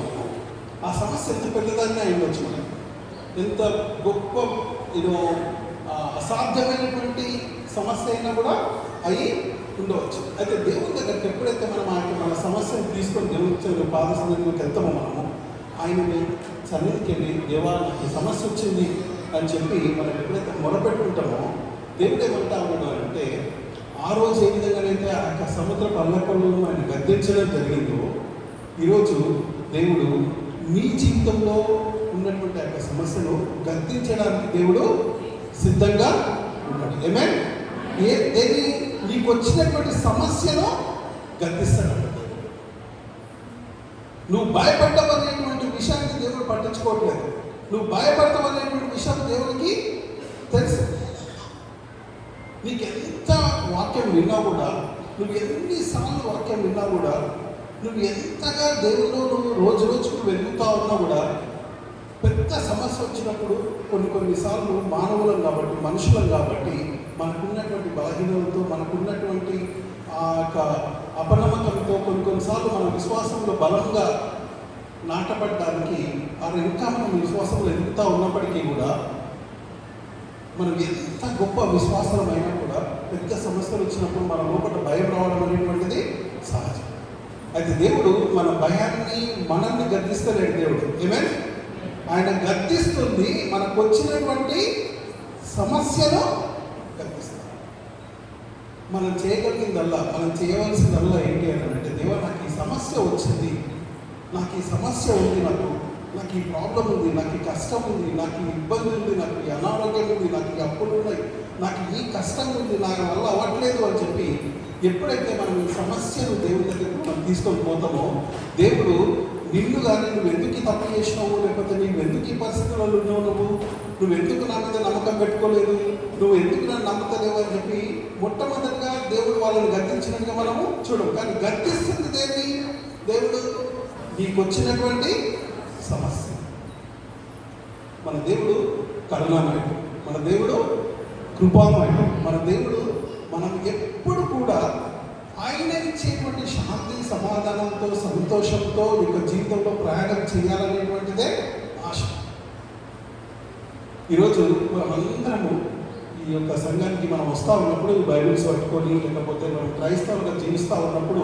ఆ సమస్య ఎంత పెద్దదాన్ని అయ్యవచ్చు, మనం ఎంత గొప్ప అసాధ్యమైనటువంటి సమస్య అయినా కూడా అయి ఉండవచ్చు. అయితే దేవుని దగ్గరికి ఎప్పుడైతే మనం మన సమస్యను తీసుకొని దేవుడి పాద సన్నిధిలోకి వెళ్తామో, మనము ఆయనని సన్నిధికి వెళ్ళి దేవా నాకు ఈ సమస్య వచ్చింది అని చెప్పి మనం ఎప్పుడైతే మొరపెట్టుకుంటామో, దేవుడు ఏమంటా ఉన్నాడు అంటే, ఆ రోజు ఏ విధంగానైతే ఆ యొక్క సముద్ర పల్లకలను ఆయన గద్దించడం జరిగిందో, ఈరోజు దేవుడు మీ జీవితంలో ఉన్నటువంటి ఆ యొక్క సమస్యను గద్దించడానికి దేవుడు సిద్ధంగా ఉన్నాడు. ఆమేన్. ఏది నీకు వచ్చినటువంటి సమస్యను గద్దిస్తాడు. నువ్వు భయపడ్డావు అనేటువంటి విషయాన్ని దేవుడు పట్టించుకోవట్లేదు. నువ్వు భయపడతావు అనేటువంటి విషయం దేవుడికి తెలుసు. నీకు ఎంత వాక్యం విన్నా కూడా, నువ్వు ఎన్నిసార్లు వాక్యం విన్నా కూడా, నువ్వు ఎంతగా దేవుల్లో నువ్వు రోజు రోజుకు వెలుగుతా ఉన్నా కూడా, పెద్ద సమస్య వచ్చినప్పుడు కొన్నిసార్లు మానవులం కాబట్టి, మనుషులం కాబట్టి, మనకున్నటువంటి బలహీనతతో, మనకున్నటువంటి ఆ యొక్క అపనమ్మకంతో కొన్నిసార్లు మన విశ్వాసంలో బలంగా నాటపడడానికి ఇంకా మనం విశ్వాసంలో ఎదుగుతూ ఉన్నప్పటికీ కూడా, మనం ఎంత గొప్ప విశ్వాసమైనా కూడా పెద్ద సమస్యలు వచ్చినప్పుడు మన లోపల భయం రావడం అనేటువంటిది సహజం. అయితే దేవుడు మన భయాన్ని, మనల్ని గద్దిస్తలేడు దేవుడు. ఆమేన్. ఆయన గద్దిస్తుంది మనకు వచ్చినటువంటి సమస్యను గద్దిస్తాడు. మనం చేయగలిగిందల్లా, మనం చేయవలసిందల్లా ఏంటి అని అంటే, దేవా నాకు ఈ సమస్య వచ్చింది, నాకు ఈ సమస్య ఉంది, నాకు ఈ ప్రాబ్లం ఉంది, నాకు ఈ కష్టం ఉంది, నాకు ఈ ఇబ్బంది ఉంది, నాకు ఈ అనారోగ్యం ఉంది, నాకు ఈ అప్పులు ఉన్నాయి, నాకు ఈ కష్టం ఉంది, నాకు వల్ల అవ్వట్లేదు అని చెప్పి ఎప్పుడైతే మనం ఈ సమస్యను దేవుని దగ్గరికి మనం తీసుకొని పోతామో, దేవుడు నిన్ను కానీ నువ్వు ఎందుకు తప్పు చేసినావు, లేకపోతే నీవు ఎందుకు ఈ పరిస్థితులలో ఉన్నావు, నువ్వు ఎందుకు నా మీద నమ్మకం పెట్టుకోలేదు, నువ్వు ఎందుకు నన్ను నమ్మతలేవు అని చెప్పి మొట్టమొదటిగా దేవుడు వాళ్ళని గద్దించినట్టుగా మనము చూడము. కానీ గద్దిస్తుంది దేవుడు నీకు వచ్చినటువంటి సమస్య. మన దేవుడు కరుణామయుడు, మన దేవుడు కృపామయుడు, మన దేవుడు మనం ఎప్పుడు కూడా ఆయన ఇచ్చేటువంటి శాంతి, సమాధానంతో, సంతోషంతో యొక్క జీవితంలో ప్రయాణం చేయాలనేటువంటిదే ఆశ. ఈరోజు మనమందరము ఈ యొక్క సంఘానికి మనం వస్తూ ఉన్నప్పుడు బైబిల్స్ పట్టుకొని, లేకపోతే మనం క్రైస్తవులుగా జీవిస్తూ ఉన్నప్పుడు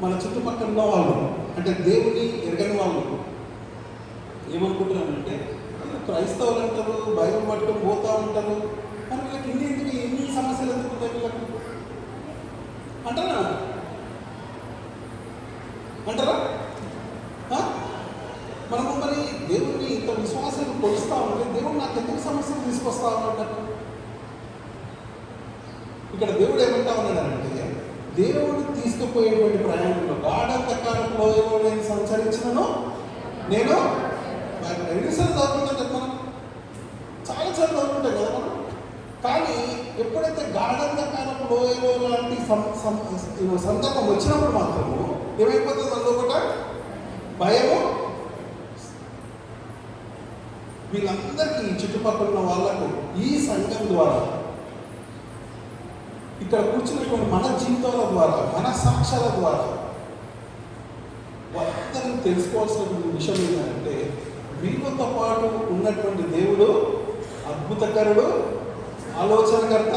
మన చుట్టుపక్కల ఉన్న వాళ్ళు, అంటే దేవుని ఎరగని వాళ్ళు ఏమనుకుంటున్నారంటే, క్రైస్తవులు అంటారు, బైబిల్ పట్టుకొని పోతూ ఉంటారు, మరి వీళ్ళకి ఎన్ని సమస్యలు ఎందుకుంటాయి వీళ్ళకి అంటారా? కొలుస్తా ఉంటే దేవుడు నాకు ఎందుకు సమస్యలు తీసుకొస్తా ఉన్నట్టు? ఇక్కడ దేవుడు ఏమంటా ఉన్నాడంటే, దేవుడు తీసుకుపోయేటువంటి ప్రయాణంలో గాఢంధకారంలో నేను సంచరించినను నేను ఎన్నిసార్లు చదువుకుంటాం చెప్పాను, చాలా సార్లు చదువుకుంటాం కదా మనం. కానీ ఎప్పుడైతే గాఢంధకారం లోయలో లాంటి సందర్భం వచ్చినప్పుడు మాత్రము ఏమైపోతుంది? అందులో కూడా భయము. వీళ్ళందరికీ చుట్టుపక్కల ఉన్న వాళ్ళకు ఈ సంఘం ద్వారా, ఇక్కడ కూర్చున్నటువంటి మన జీవితాల ద్వారా, మన సాక్ష్యాల ద్వారా వాళ్ళందరినీ తెలుసుకోవాల్సిన విషయం ఏంటంటే, వీళ్ళతో పాటు ఉన్నటువంటి దేవుడు అద్భుతకరుడు, ఆలోచనకర్త,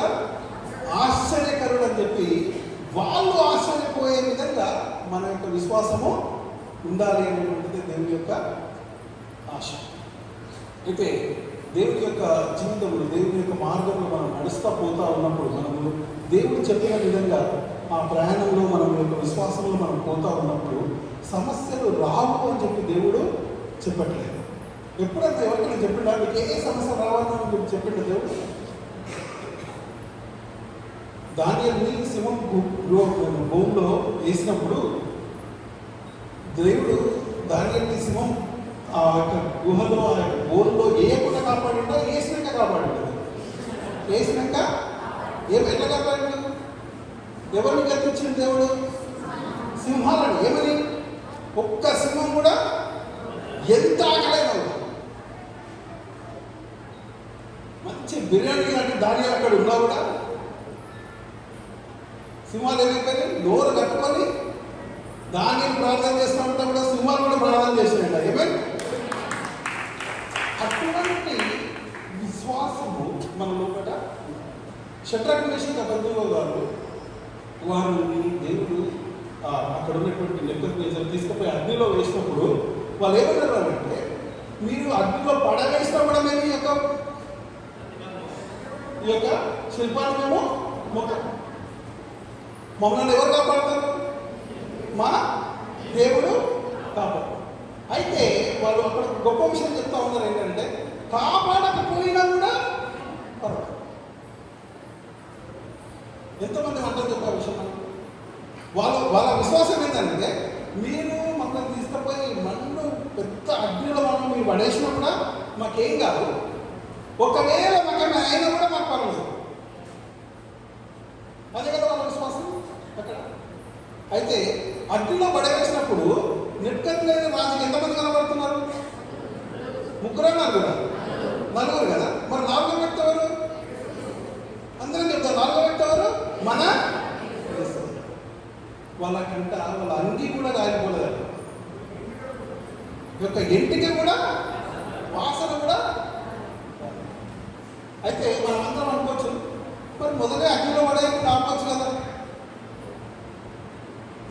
ఆశ్చర్యకరుడు అని చెప్పి వాళ్ళు ఆశ్చర్యపోయే విధంగా మన యొక్క విశ్వాసము ఉండాలి అనేటువంటిది దేవుని యొక్క ఆశ. అయితే దేవుని యొక్క జీవితంలో, దేవుని యొక్క మార్గంలో మనం నడుస్తూ పోతూ ఉన్నప్పుడు, మనము దేవుడు చెప్పిన విధంగా ఆ ప్రయాణంలో మనం యొక్క విశ్వాసంలో మనం పోతూ ఉన్నప్పుడు సమస్యలు రావు అని చెప్పి దేవుడు చెప్పట్లేదు. ఎప్పుడైతే ఎవరికైనా చెప్పినా మీకు ఏ సమస్య రావాలని చెప్పి చెప్పిండు దేవుడు? దానిని సింహం భూమిలో వేసినప్పుడు దేవుడు దానిని సింహం ఆ యొక్క గుహలో, ఆ యొక్క బోన్లో వేయకుండా కాపాడిండో వేసినాక కాపాడిండు? వేసినాక ఎట్లా కాపాడిండు? ఎవరిని గతించిండు దేవుడు? సింహాలను. ఏమని? ఒక్క సింహం కూడా ఎంత ఆకలేదు, మంచి బిర్యానీ లాంటి ధాన్యాలు అక్కడ ఉన్నా కూడా సింహాలు ఏమైపోయినాయి? నోరు కట్టుకొని ధాన్యం ప్రార్థన చేసినప్పుడు కూడా సింహాలు కూడా ప్రార్థన చేసినాయంట. ఏమైనా అటువంటి విశ్వాసము మన లోపల. షడ్రక్ మేషక్ అబేద్నెగో గారు వారిని దేవుడు అక్కడ ఉన్నటువంటి నెబుకద్నెజర్ తీసుకుపోయి అగ్నిలో వేసినప్పుడు వాళ్ళు ఏమన్నారంటే, మీరు అగ్నిలో పడవేసినా కూడా మేము ఈ యొక్క శిల్పాన్ని మేము మమ్మల్ని ఎవరు కాపాడతారు? మా దేవుడు కాపాడు. అయితే వాళ్ళు అక్కడ గొప్ప విషయం చెప్తా ఉన్నారు ఏంటంటే, కాపాడకపోయినా కూడా పర్వాలేదు. ఎంతమంది అంటారు చెప్పే విషయం? వాళ్ళ విశ్వాసం ఏంటంటే, మీరు మమ్మల్ని తీసుకుపోయి మన్ను పెద్ద అగ్నిలో మనం మీరు పడేసినా కూడా మాకేం కాదు, ఒకవేళ మాకేమైనా అయినా కూడా మాకు పర్వాలేదు. అదే కదా వాళ్ళ విశ్వాసం అక్కడ. అయితే అగ్నిలో పడవేసినప్పుడు నెబుకద్నెజర్ రాజుకి ఎంతమంది కనబడుతున్నారు? ముగ్గురు, నలుగురు కదా. మరి నాలుగో వ్యక్తి ఎవరు? అందరం చెప్తారు. నాలుగో వ్యక్తి ఎవరు? మన వాళ్ళకంట వాళ్ళ అంగి కూడా కాలిపోలేదు, యొక్క ఎంటికి కూడా వాసన కూడా. అయితే మనం అందరం అనుకోవచ్చు, మరి మొదలే అగ్నిలో పడేయకుండా ఆపచ్చు కదా,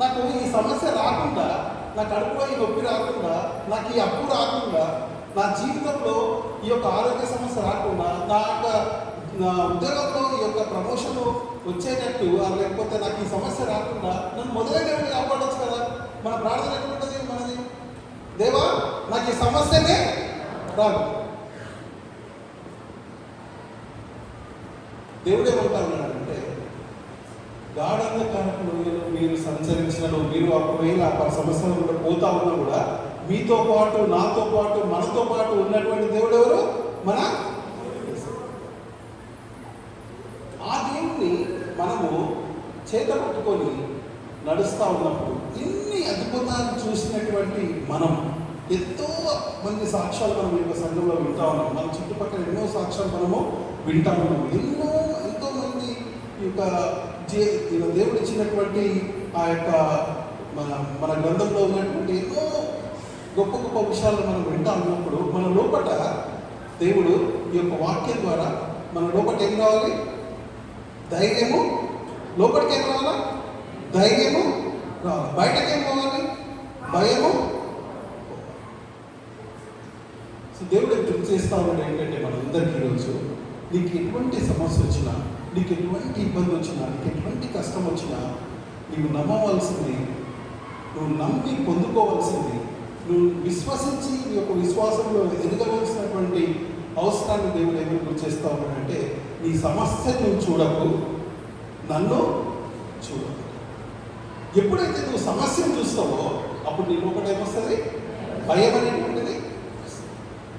నాకు ఈ సమస్య రాకుండా, నా కడుపులో ఈ నొప్పి రాకుండా, నాకు ఈ అప్పు రాకుండా, నా జీవితంలో ఈ యొక్క ఆరోగ్య సమస్య రాకుండా, నా ఉద్యోగంలో ఈ యొక్క ప్రమోషన్ వచ్చేటట్టు, లేకపోతే నాకు ఈ సమస్య రాకుండా నన్ను మొదలై దేవుడు కాపాడవచ్చు కదా. మన ప్రార్థన ఎట్లుంటుంది మనది? దేవా నాకు ఈ సమస్యనే రాదు. దేవుడు ఏమంటా ఉన్నాడంటే, గాఢంధకారపు మీరు సంచరించినను, మీరు ఒకవేళ ఆ సమస్యలు కూడా పోతా ఉన్నా కూడా మీతో పాటు, నాతో పాటు, మనతో పాటు ఉన్నటువంటి దేవుడు ఎవరు? మన ఆ దేవుణ్ణి మనము చేత పట్టుకొని నడుస్తూ ఉన్నప్పుడు ఇన్ని అద్భుతాలు చూసినటువంటి మనం ఎంతో మంది సాక్ష్యాలు మనం ఈ యొక్క సంఘంలో వింటా ఉన్నాం. మన చుట్టుపక్కల ఎన్నో సాక్ష్యాలు మనము వింటా ఉన్నాము. ఎంతో మంది ఈ యొక్క దేవుడు ఇచ్చినటువంటి ఆ యొక్క మన గ్రంథంలో ఉన్నటువంటి ఎన్నో గొప్ప గొప్ప విషయాలు మనం వింటా ఉన్నప్పుడు మన లోపల దేవుడు ఈ యొక్క వాక్యం ద్వారా మన లోపల ఏం కావాలి? ధైర్యము. లోపలికి ఏం కావాలా? ధైర్యము రావాలి. బయటకి ఏం కావాలి? భయము. సో దేవుడు గుర్తు చేస్తా ఉన్నాడు ఏంటంటే, మనందరికీ ఈరోజు నీకు ఎటువంటి సమస్య వచ్చినా, నీకు ఎటువంటి ఇబ్బంది వచ్చినా, నీకు ఎటువంటి కష్టం వచ్చినా, నీవు నమ్మవలసింది, నువ్వు నమ్మి పొందుకోవాల్సింది నువ్వు విశ్వసించి నీ యొక్క విశ్వాసంలో ఎదగవలసినటువంటి అవసరాన్ని దేవుడు ఏమని గుర్తు చేస్తా ఉన్నాడంటే, నీ సమస్యను నువ్వు చూడకు, నన్ను చూడకు. ఎప్పుడైతే నువ్వు సమస్యను చూస్తావో అప్పుడు నీ లోపల ఏమొస్తుంది? భయం అనేటువంటిది.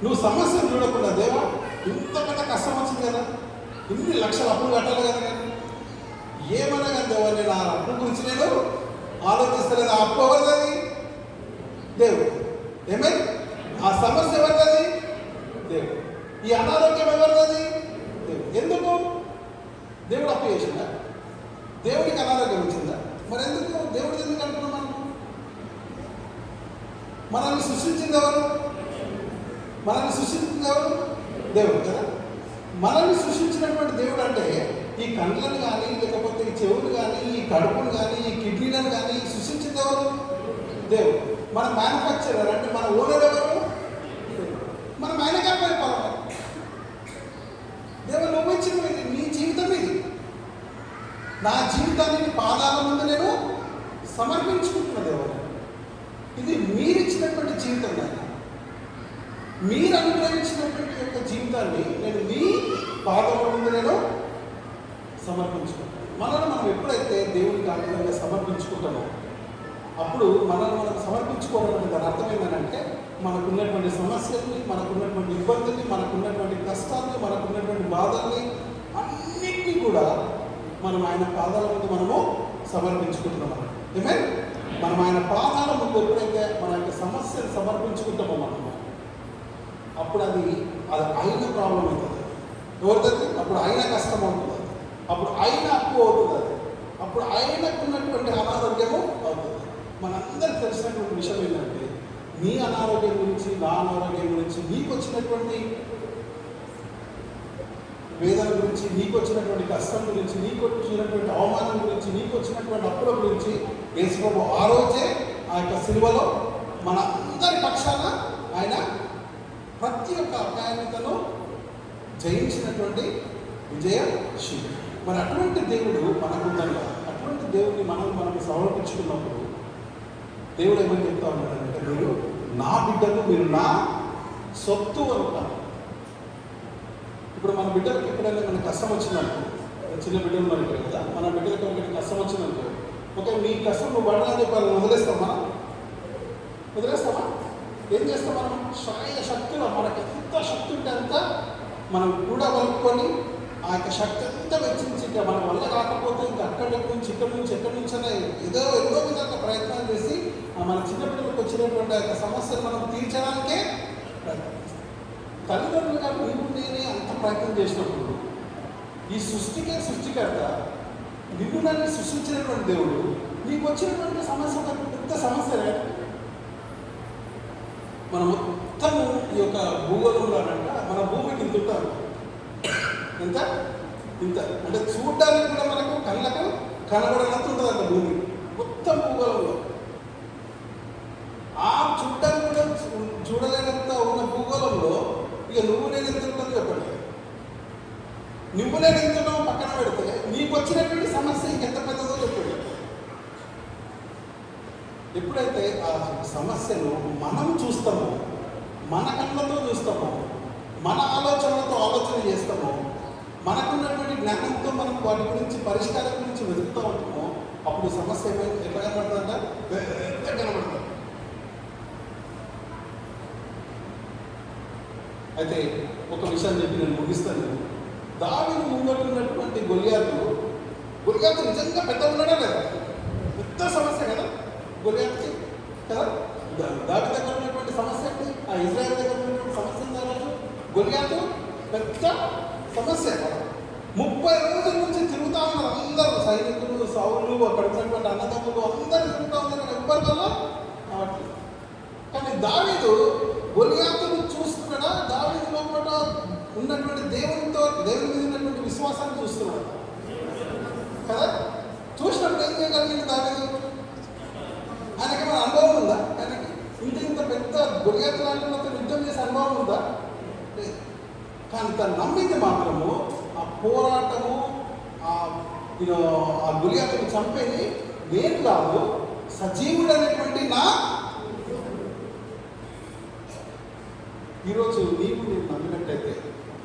నువ్వు సమస్యను చూడకుండా, దేవా ఇంత పెద్ద కష్టం వచ్చింది కదా, ఇన్ని లక్షల అప్పులు కట్టాలి కదా, నేను ఏమన్నా కానీ దేవా నేను ఆ అప్పు గురించి నేను ఆలోచిస్తలేదు. ఆ అప్పు ఎవరిది? దేవుడు. ఏమే ఆ సమస్య ఎవరిది? దేవుడు. ఈ అనారోగ్యం ఎవరిది? దేవుడు. ఎందుకు? దేవుడు అప్పు చేసిందా? దేవుడికి అనారోగ్యం వచ్చిందా? మరి ఎందుకు దేవుడు ఎందుకు అంటున్నాం? మనల్ని సృష్టించింది ఎవరు? మనల్ని సృష్టించింది ఎవరు? దేవుడు కదా. మనల్ని సృష్టించినటువంటి దేవుడు అంటే ఈ కళ్ళను కానీ, లేకపోతే ఈ చెవులు కానీ, ఈ కడుపును కానీ, ఈ కిడ్నీలను కానీ సృష్టించింది ఎవరు? దేవుడు. మన మ్యానుఫ్యాక్చరర్ అంటే మన ఓనర్ ఎవరు? మనం ఆయనకే పరిపాలన. దేవుడు నువ్వు ఇచ్చిన నీ జీవితం ఇది. నా జీవితాన్ని పాదాల ముందు నేను సమర్పించుకుంటున్న దేవుడు. ఇది మీరిచ్చినటువంటి జీవితం. నాయన మీరు అనుగ్రహించినటువంటి యొక్క జీవితాన్ని నేను మీ పాదాల ముందు నేను సమర్పించుకుంటాను. మనల్ని మనం ఎప్పుడైతే దేవునికి అనుగుణంగా సమర్పించుకుంటామో అప్పుడు మనల్ని మనం సమర్పించుకోవడం దాని అర్థం ఏంటంటే, మనకున్నటువంటి సమస్యల్ని, మనకున్నటువంటి ఇబ్బందుల్ని, మనకున్నటువంటి కష్టాన్ని, మనకున్నటువంటి బాధల్ని అన్నింటినీ కూడా మనం ఆయన పాదాల ముందు మనము సమర్పించుకుంటున్నాం. ఏమే మనం ఆయన పాదాల ముందు ఎప్పుడైతే మన యొక్క సమస్యను సమర్పించుకుంటామో మనము, అప్పుడు అది ఆయన ప్రాబ్లం అవుతుంది. ఎవరిది? అప్పుడు ఆయన కష్టం అవుతుంది, అప్పుడు ఆయన అప్పు అవుతుంది, అప్పుడు ఆయనకున్నటువంటి అనారోగ్యము అవుతుంది. మనందరికి తెలిసినటువంటి విషయం ఏంటంటే, నీ అనారోగ్యం గురించి, నా అనారోగ్యం గురించి, నీకు వచ్చినటువంటి వేదన గురించి, నీకు వచ్చినటువంటి కష్టం గురించి, నీకు వచ్చినటువంటి అవమానం గురించి, నీకు వచ్చినటువంటి అప్పుల గురించి యేసుప్రభు ఆ రోజే ఆ యొక్క సిలువలో మన అందరి పక్షాన ఆయన ప్రతి ఒక్క అపాయతను జయించినటువంటి విజయశీలుడు. మరి అటువంటి దేవుడు మనకుందగా, అటువంటి దేవుడిని మనం సమర్పించుకున్నప్పుడు దేవుడు ఏమని చెప్తా ఉన్నాడంటే, మీరు నా బిడ్డలు, మీరు నా సొత్తు అనుకుంటారు. ఇప్పుడు మన బిడ్డలకు ఎప్పుడైనా మనకి కష్టం వచ్చిందనుకో, చిన్న బిడ్డలు మనకి కదా, మన బిడ్డలకు ఒకటి కష్టం వచ్చిందనుకో, ఓకే నీ కష్టం నువ్వు పడాలని చెప్పాలి, వదిలేస్తామా? ఏం చేస్తాం? మనం శ్రాయ శక్తిలో మనకి ఎంత శక్తి ఉంటే అంత మనం కూడా కలుపుకొని ఆ యొక్క శక్తి అంతా వెచ్చించి, ఇంకా మన వల్ల కాకపోతే ఇంకా అక్కడి నుంచి ఎక్కడి నుంచైనా ఏదో విధంగా ప్రయత్నాలు చేసి మన చిన్నపిల్లలకు వచ్చినటువంటి ఆ యొక్క సమస్యను మనం తీర్చడానికే ప్రయత్నిస్తాం. తల్లిదండ్రులుగా నీవు నేనే అంత ప్రయత్నం చేసినప్పుడు ఈ సృష్టికర్త నిన్ను నన్ను సృష్టించినటువంటి దేవుడు నీకు వచ్చినటువంటి సమస్య ఒక పెద్ద సమస్యనే. మనం మొత్తము ఈ యొక్క భూగోళంలోనంట మన భూమికి ఇంత ఉంటారు. ఎంత అంటే చూడడానికి కూడా మనకు కళ్ళకు కనబడినంత ఉంటుందంట భూమి మొత్తం భూగోళంలో. ఆ చూడడానికి కూడా చూడలేనంత ఉన్న భూగోళంలో ఇక నువ్వు నేను ఎంత ఉంటుందో చెప్పండి. నువ్వు నేను ఎంత ఉన్నావు పక్కన పెడితే నీకు వచ్చినటువంటి సమస్య ఇంకెంత పెద్దదో చెప్పండి. ఎప్పుడైతే ఆ సమస్యను మనం చూస్తామో, మన కళ్ళతో చూస్తామో, మన ఆలోచన చేస్తామో, మనకున్నటువంటి జ్ఞానంతో మనం వాటి గురించి పరిష్కారం గురించి వెతుకుతూ ఉంటామో, అప్పుడు సమస్య ఎట్లా కనబడుతుందంట? పెద్ద కనబడుతుంది. అయితే ఒక విషయం చెప్పి నేను ముగిస్తాను. దావీదు ముందున్నటువంటి గొలియాతు నిజంగా పెద్ద ఉన్నాడా లేదా? పెద్ద సమస్య కదా గొలియాతుకి కదా. దావీదు దగ్గర ఉన్నటువంటి సమస్య ఏంటి? ఆ ఇజ్రాయెల్ దగ్గర ఉన్నటువంటి సమస్య ఏంటో గొలియాతు పెద్ద సమస్య కదా. 30 రోజుల నుంచి తిరుగుతా ఉన్నారు అందరూ, సైనికులు, సౌలు, అక్కడ ఉన్నటువంటి అన్నదమ్ములు అందరూ తిరుగుతూ ఉన్నారు, ఎవ్వరి వల్ల అవట్లేదు. కానీ దావీదు గొలియాతును చూస్తున్నాడా? దావీదు లోపల ఉన్నటువంటి దేవుని మీద ఉన్నటువంటి విశ్వాసాన్ని చూస్తున్నాడు కదా. చూసినప్పుడు ఏం చేయగలిగింది దావీదు? ఆయనకి ఏమైనా అనుభవం ఉందా? ఆయనకి ఇంత పెద్ద గొలియాతు లాంటి యుద్ధం చేసే అనుభవం ఉందా? కానీ తను నమ్మింది మాత్రము ఆ పోరాటము, ఆ గొలియాతును చంపేది నేను కాదు, సజీవుడు అనేటువంటి నా ఈరోజు నీవు నేను నమ్మినట్టయితే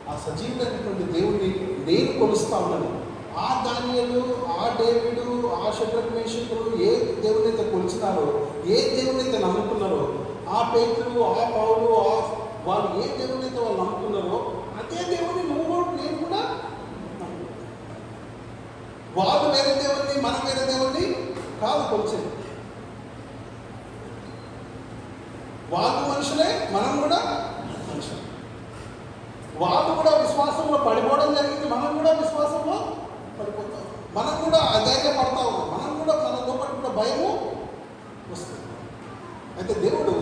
ఆ సజీవుడైనటువంటి దేవుడిని నేను కొలుస్తా ఉన్నాను. ఆ దానియేలు, ఆ డేవిడు, ఆ షడ్రక్ మేషకులు ఏ దేవునైతే కొలిచినారో, ఏ దేవునైతే నమ్ముకున్నారో, ఆ పేతురు, ఆ పౌలు, వాళ్ళు ఏ దేవునైతే వాళ్ళు నమ్ముకున్నారో అదే దేవుని నువ్వు నేను కూడా. వాళ్ళు వేరే దేవుడిని, మనం వేరే దేవుడిని కాదు కొలిచేది. వాళ్ళు మనుషులే, మనం కూడా మనుషులే. వాళ్ళు కూడా విశ్వాసంలో పడిపోవడం జరిగింది, మనం కూడా విశ్వాసంలో పడిపోతాం. మనం కూడా అధైర్యపడతా ఉన్నాం, మనం కూడా మన లోపల కూడా భయము వస్తుంది. అయితే దేవుడు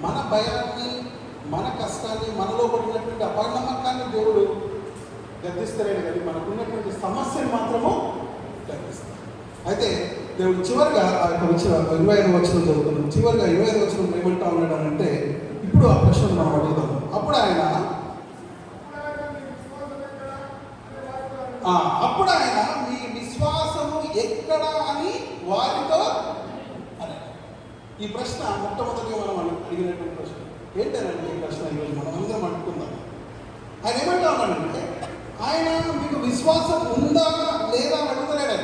మన భయాన్ని, మన కష్టాన్ని, మనలో పడినటువంటి అపనమ్మకాన్ని దేవుడు గద్దిస్తలేడు, కానీ మనకున్నటువంటి సమస్యను మాత్రము గద్దిస్తాడు. అయితే దేవుడు చివరిగా ఆ యొక్క 25వ వచనం చదువుతున్నాం. చివరిగా 25వ వచనం ఏమంటా ఉన్నాడు అంటే, ఇప్పుడు ఆ ప్రశ్నను మనం అడుగుతాము. అప్పుడు ఆయన మీ విశ్వాసము ఎక్కడ అని వారితో అని. ఈ ప్రశ్న మొట్టమొదటిగా మనం అడిగినటువంటి ప్రశ్న ఏంటంటే, ఈ ప్రశ్న ఈరోజు మనం అందరం అడుగుకుందాం. ఆయన ఏమంటా ఉన్నాడంటే, ఆయన మీకు విశ్వాసం ఉందా లేదా అని అడుగుతున్నాడు.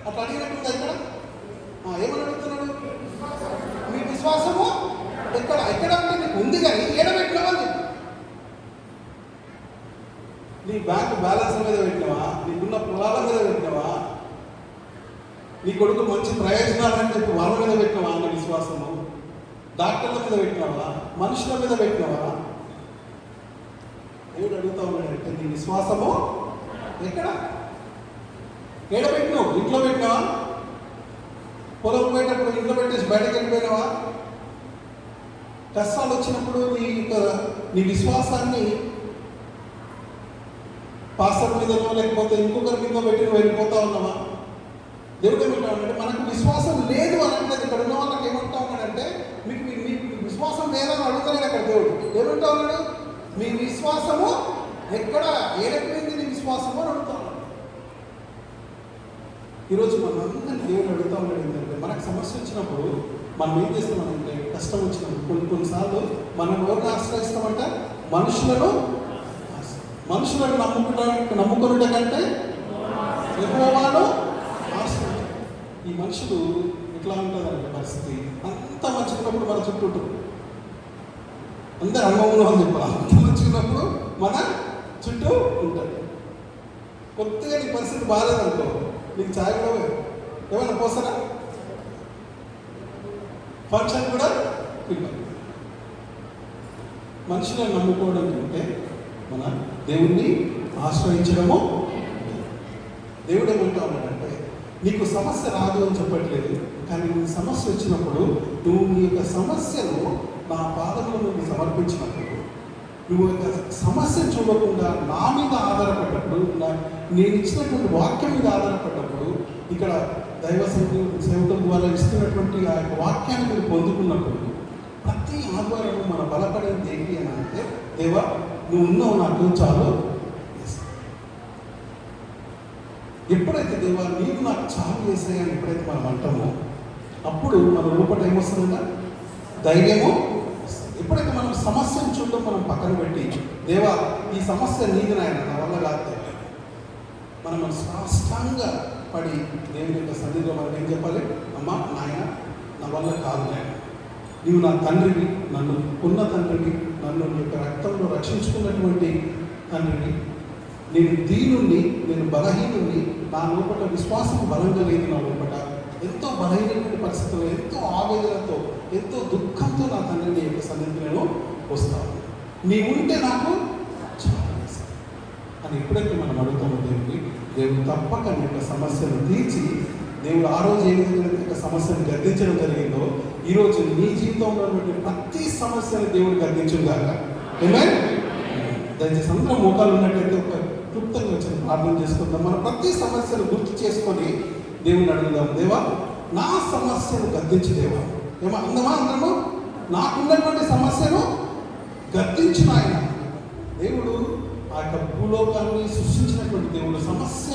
అట్లా అడిగినట్టుందా ఇక్కడ? ఏమని అడుగుతున్నాడు? మీ విశ్వాసము ఎక్కడ? ఎక్కడ అంటే నీకు ఉంది కానీ ఏడబెట్టినావా? నీ బ్యాంకు బ్యాలెన్స్ మీద పెట్టినావా? నీకున్న పొలాల మీద పెట్టినావా? నీ కొడుకు మంచి ప్రయోజనాలని చెప్పి వాళ్ళ మీద పెట్టినావా? నీ విశ్వాసము డాక్టర్ల మీద పెట్టినావా? మనుషుల మీద పెట్టినావా? దేవుడు అడుగుతా ఉన్నాడంటే, నీ విశ్వాసము ఎక్కడ? ఏడబెట్టినావు? ఇంట్లో పెట్టినావా? పొలం పోయేటప్పుడు ఇంట్లో పెట్టేసి బయటకు వెళ్ళిపోయినావా? కష్టాలు వచ్చినప్పుడు నీ విశ్వాసాన్ని పాస్టర్ మీదనో లేకపోతే ఇంకొకరి మీద పెట్టి నువ్వు వెళ్ళిపోతా ఉన్నావా? దేవుడు ఏమంటా ఉన్నాడంటే, మనకు విశ్వాసం లేదు అని అంటే ఇక్కడ ఉన్న వాళ్ళకి ఏమంటా ఉన్నాడంటే, మీకు విశ్వాసం లేదని అడుగుతలేడు అక్కడ దేవుడు. ఏమంటా ఉన్నాడు? మీ విశ్వాసము ఎక్కడ? ఏడెక్కింది నీ విశ్వాసము అని అడుగుతా ఉన్నాడు. ఈరోజు మనందరినీ దేవుడు అడుగుతా ఉన్నాడు ఏంటంటే, మనకు సమస్య వచ్చినప్పుడు మనం ఏం చేస్తామంటే, కష్టం వచ్చినప్పుడు కొన్నిసార్లు మనం ఎవరిని ఆశ్రయిస్తామంట? మనుషులను నమ్ముకున్నట కంటే యెహోవాను ఆశ్రయించు. ఈ మనుషులు ఎట్లా ఉంటుందంటే పరిస్థితి, అంత మంచుకున్నప్పుడు మన చుట్టూ ఉంటుంది. అందరు అనుభవంలో అని చెప్పాలి. అంత మంచుకున్నప్పుడు మన చుట్టూ ఉంటుంది. కొత్తగా నీ పరిస్థితి బాగాలేదనుకో, నీకు ఛాయ్ కూడా ఏమైనా పోస్తారా? ఫంక్షన్ కూడా ఇవ్వాలి. మనుషులను నమ్ముకోవడం కంటే మన దేవుణ్ణి ఆశ్రయించడము. దేవుడు ఏమంటా ఉన్నాడంటే, నీకు సమస్య రాదు అని చెప్పట్లేదు, కానీ నీ సమస్య వచ్చినప్పుడు నువ్వు నీ యొక్క సమస్యను నా పాదముల నుండి సమర్పించినప్పుడు, నువ్వు యొక్క సమస్యను చూడకుండా నా మీద ఆధారపడ్డప్పుడు, నేను ఇచ్చినటువంటి వాక్యం మీద ఆధారపడ్డప్పుడు, ఇక్కడ దైవ సేవకుల ద్వారా ఇస్తున్నటువంటి ఆ యొక్క వాక్యాన్ని మీరు పొందుకున్నప్పుడు, ప్రతి ఆదివారం మన బలపడేది ఏంటి అని అంటే, దేవా నువ్వు ఉన్నావు, నాకు చాలు. ఎప్పుడైతే దేవా నీవు నాకు చాలు వేసాయని ఎప్పుడైతే మనం అంటామో, అప్పుడు మన లోపల ఏమొస్తుందంట? ధైర్యము. ఎప్పుడైతే మనం సమస్యను చూడడం మనం పక్కన పెట్టి, దేవా ఈ సమస్య నీది నాయన, నా వల్ల కాదు, మనం సాష్టాంగ పడి దేవుని యొక్క సన్నిధిలో మనం ఏం చెప్పాలి? అమ్మా నాయన, నా వల్ల కాదు నాయన, నీవు నా తండ్రివి, నన్ను ఉన్న తండ్రివి, నన్ను నీ యొక్క రక్తంలో రక్షించుకున్నటువంటి తండ్రివి, నేను దీనుణ్ణి, నేను బలహీనుణ్ణి, నా లోపల విశ్వాసం బలంగా లేదు, నా లోపల ఎంతో బలహీనమైన పరిస్థితుల్లో, ఎంతో ఆవేదనతో, ఎంతో దుఃఖంతో నా తండ్రిని యొక్క సన్నిధికి నేను వస్తాను, నీవుంటే నాకు చాలా అని ఎప్పుడైతే మనం అడుగుతామో దేవుడు తప్పక నీ యొక్క సమస్యను తీర్చి, దేవుడు ఆ రోజు ఏ విధంగా యొక్క సమస్యను గద్దించడం జరిగిందో, ఈరోజు నీ జీవితంలో ఉన్నటువంటి ప్రతి సమస్యను దేవుడు గద్దించుగాక. ఆమేన్. దయచేసి అందరం మోకాలు ఉన్నట్టయితే ఒక క్లుప్తంగా వచ్చిన ప్రార్థన చేసుకుందాం. మనం ప్రతి సమస్యను గుర్తు చేసుకొని దేవుని అడుగుదాం. దేవా నా సమస్యను గద్దించు దేవా. అందమా అందరము? నాకున్నటువంటి సమస్యను గద్దించిన ఆయన దేవుడు, ఆ యొక్క భూలోకాన్ని సృష్టించినటువంటి దేవుడు, సమస్య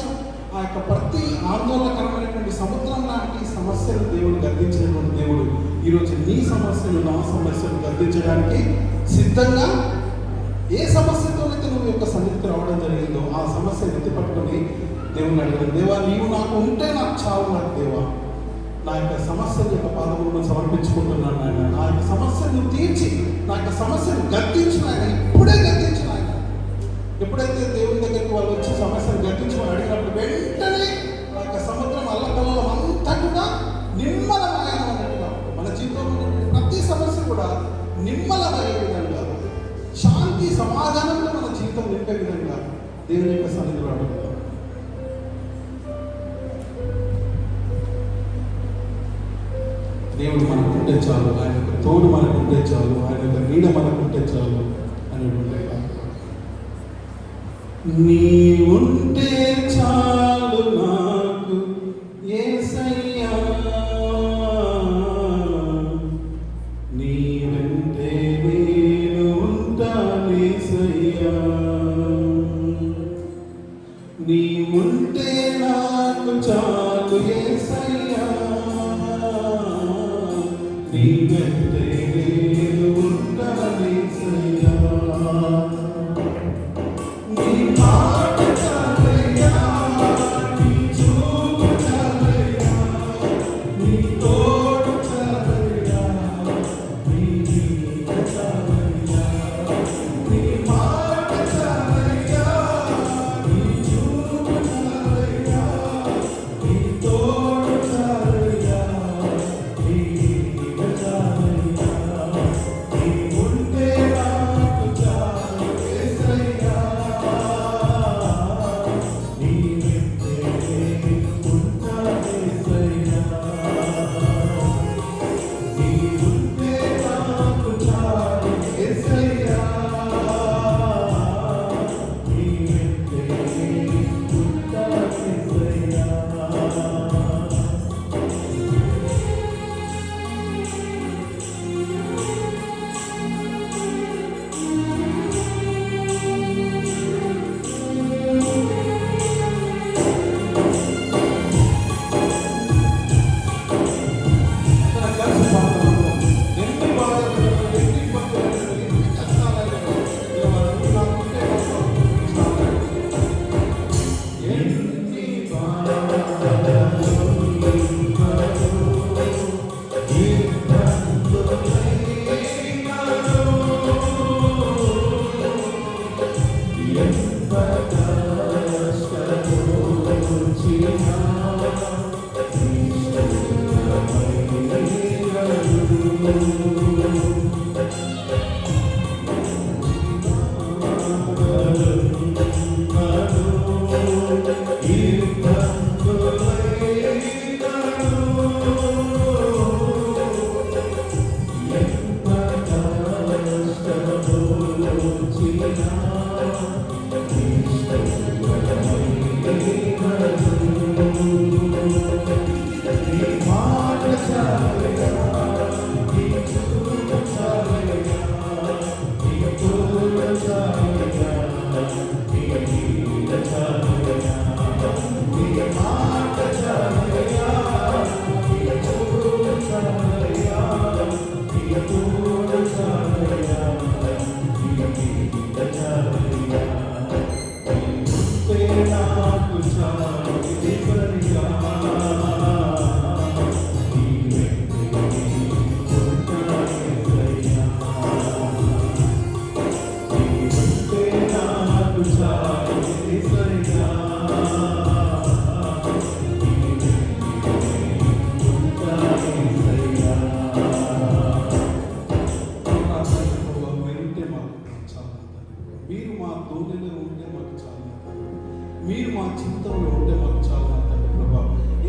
ఆ యొక్క ప్రతి ఆందోళనకరమైనటువంటి సముద్రం లాంటి సమస్యను దేవుడు గద్దించినటువంటి దేవుడు ఈరోజు నీ సమస్యను, నా సమస్యను గద్దించడానికి సిద్ధంగా ఏ సమస్యతోనైతే నువ్వు యొక్క సన్నిధికి రావడం జరిగిందో ఆ సమస్య ఎత్తి పట్టుకొని దేవుని అడిగాను, దేవా నీవు నాకు ఉంటే నాకు చావు నాకు దేవా, నా యొక్క సమస్యల యొక్క పాదములను సమర్పించుకుంటున్నాను ఆయన, నా యొక్క సమస్యను తీర్చి నా యొక్క సమస్యను గద్దించిన ఆయన, ఇప్పుడే గద్దించిన ఆయన. ఎప్పుడైతే దేవుని దగ్గరికి వాళ్ళు వచ్చి సమస్యను గద్దించమని అడిగినప్పుడు వెంటనే ఆ యొక్క సముద్రం అల్లకల్లం అంతా కూడా నిమ్మలమైన అన్నట్టుగా మన జీవితంలో ప్రతి సమస్య కూడా నిమ్మలమయ్యే విధంగా, శాంతి సమాధానంలో మన జీవితం నింపే విధంగా దేవుని యొక్క సన్నిధిలో అడుగుతాం. దేవుడు మనకుంటే చాలు, ఆయన యొక్క తోడు మనకుంటే చాలు, ఆయన యొక్క నీడ మనకుంటే చాలు అనేటువంటి నీ ఉంటే చాలు నాకు యేసయ్యా, నీ వెంటే నేను ఉంటానేసయ్యా, నీ ఉంటే నాకు చాలు యేసయ్యా, నీ వెంటే నేను ఉంటానేసయ్యా, నీ మాట చాలయ్యా, నీ చూపు చాలయ్యా, నీ తోడు చాలయ్యా, నీ నీడ చాలయ్యా, నీ మాట చాలయ్యా, నీ చూపు చాలయ్యా, నీ తోడు చాలయ్యా, నీ నీడ చాలయ్యా, నీ ఉంటే నాకు చాలు యేసయ్యా, నీ వెంటే ఉంటానేసయ్యా, నీ ఉంటే నాకు చాలు యేసయ్యా, నీ వెంటే ఉంటానేసయ్యా. తన కలిసి పాత్రలో ఎన్ని బాధలు, ఎన్ని ఇబ్బందులు, ఎన్ని కష్టాలైనా దేవా నువ్వు నాకుంటే నాకు ఎన్ని బాధలు మీరు మా తోడులో ఉంటే మాకు చాలు, మీరు మా జీవితంలో ఉంటే మాకు చాలు నా తండ్రి ప్రభా.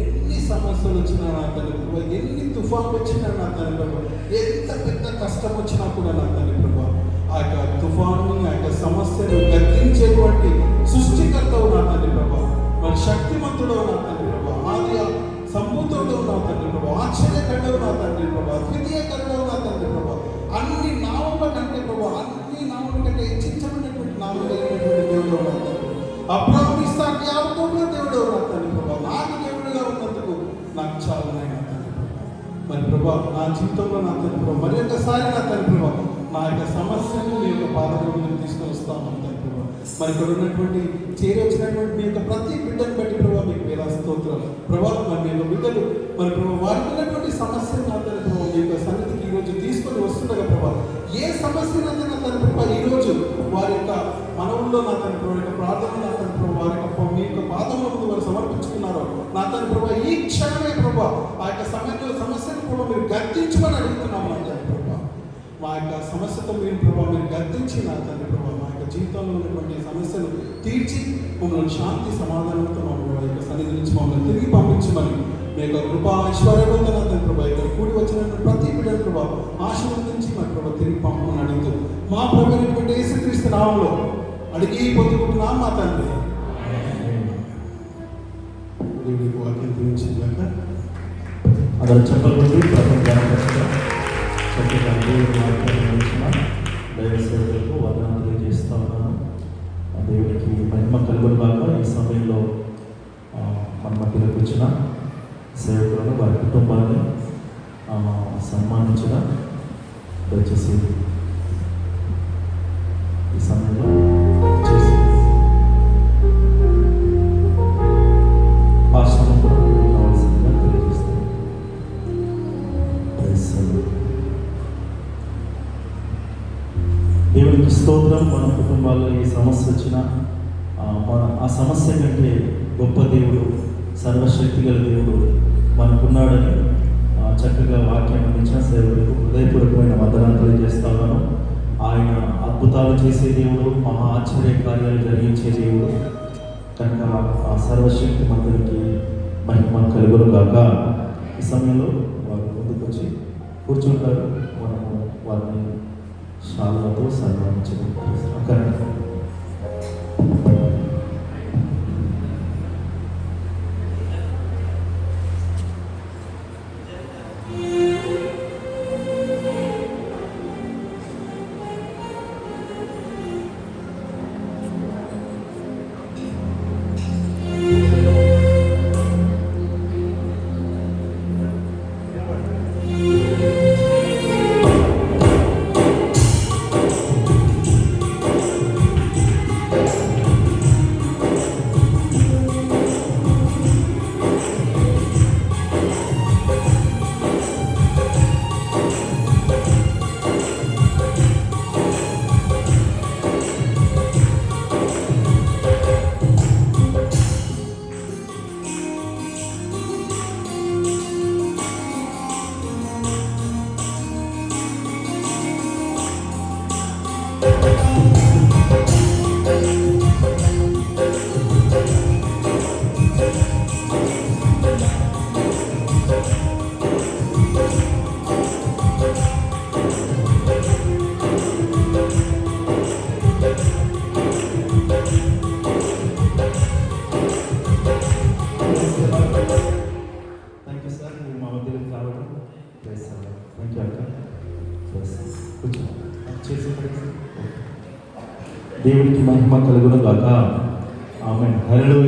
ఎన్ని సమస్యలు వచ్చినా నా తండ్రి ప్రభా, ఎన్ని తుఫాన్లు వచ్చినా నా తండ్రి ప్రభా, ఎంత పెద్ద కష్టం వచ్చినా కూడా నా తండ్రి ప్రభా, ఆ యొక్క తుఫాన్ని, ఆ యొక్క సమస్యను గద్దించేటువంటి సృష్టికర్తవు నా తండ్రి ప్రభా, మరి శక్తిమంతుడవు నా తండ్రి ప్రభా, ఆది సంభూతుడవు నా తండ్రి ప్రభా, ఆశ్చర్యకరుడవు నా తండ్రి ప్రభా, ద్వితీయకరుడవు నా తండ్రి ప్రభా, అన్ని నామముల కంటే ప్రభా, అన్ని నామముల కంటే హెచ్చించబడినటువంటి నామములు అయినటువంటి దేవుడు నా తండ్రి, అబ్రాహాము ఇస్సాకు యాకోబుల దేవుడు నా తండ్రి ప్రభా, నాకు దేవుడుగా ఉన్నందుకు నాకు చాలు నా తండ్రి ప్రభా. మరి ప్రభా నా జీవితంలో నా తండ్రి ప్రభా మరి ఒకసారి నా తండ్రి ప్రభా నా యొక్క సమస్యను మీ యొక్క పాదముల ముందుకు తీసుకొని వస్తామని తండ్రి ప్రభా. మరి ఇక్కడ ఉన్నటువంటి చేరి వచ్చినటువంటి మీ యొక్క ప్రతి బిడ్డను బట్టి ప్రభావ మీకు వేలా స్తోత్రం ప్రభావ. మరి మీ యొక్క బిడ్డలు మరి ప్రభావ వారికి ఉన్నటువంటి సమస్యను నా తండ్రి ప్రభావ మీ యొక్క సన్నిధికి ఈరోజు తీసుకొని వస్తుండగా ప్రభావ, ఏ సమస్యనైతే నా తండ్రి ప్రభావ ఈరోజు వారి యొక్క మనవుల్లో నా తండ్రి ప్రభావ యొక్క ప్రార్థన నా తండ్రి ప్రభావ వారి యొక్క మీ యొక్క పాదముల ముందు వారు సమర్పించుకున్నారో నా తండ్రి ప్రభావ ఈ క్షణమే ప్రభావ ఆ యొక్క సమస్యను కూడా మీరు గద్దించమని అడుగుతున్నాము నా తండ్రి ప్రభావ. మా యొక్క సమస్యతో మీరు ప్రభావ మీరు గద్దించి నా తండ్రి ప్రభావ మా యొక్క జీవితంలో ఉన్నటువంటి సమస్యలు తీర్చి మమ్మల్ని శాంతి సమాధానంతో మమ్మల్ని యొక్క సన్నిధి నుంచి మమ్మల్ని తిరిగి పంపించమని మీ యొక్క కృపా ఐశ్వర్యవంత నా తండ్రి ప్రభావ ఇక్కడ కూడి వచ్చిన ప్రతి బిడ్డల ప్రభావ ఆశీర్వదించి మా ప్రభావ తిరిగి పంపమని అడుగుతూ మా ప్రభువైనటువంటి యేసుక్రీస్తు నామములో అడిగి పొందుకుంటున్నాం మా తండ్రి. దేవుడికి వాక్యం గురించిందాక అక్కడ చెప్పబడి చక్కగా దేవుడి వాక్యం దైవ సేవలకు వర్ణాలు తెలియజేస్తా ఉన్నాను. దేవుడికి మహిమ కలుగునుగాక. ఈ సమయంలో మన మధ్యలోకి వచ్చిన సేవకులను వారి కుటుంబాన్ని సన్మానించిన దయచేసి ఈ సమయంలో చేసి భాషను కూడా కావాల్సిందిగా తెలియజేస్తాను. దేవునికి స్తోత్రం. మన కుటుంబాల్లో ఏ సమస్య వచ్చినా ఆ సమస్య కంటే గొప్ప దేవుడు, సర్వశక్తి గల దేవుడు మనకున్నాడని చక్కగా వాక్యం అందించిన సేవలకు హృదయపూర్వకమైన వందనాలు తెలియజేస్తా ఉన్నాను. ఆయన అద్భుతాలు చేసే దేవుడు, మహా ఆశ్చర్య కార్యాలు జరిగించే దేవుడు కనుక ఆ సర్వశక్తి మందులకి మహిమ కలుగును గాక. ఈ సమయంలో వారు ముందుకు వచ్చి కూర్చుంటారు. మనము వారిని శాలతో సన్మానించడం అక్కడ దేవునికి మహిమ కలుగును గాక. ఆమేన్. హల్లెలూయా.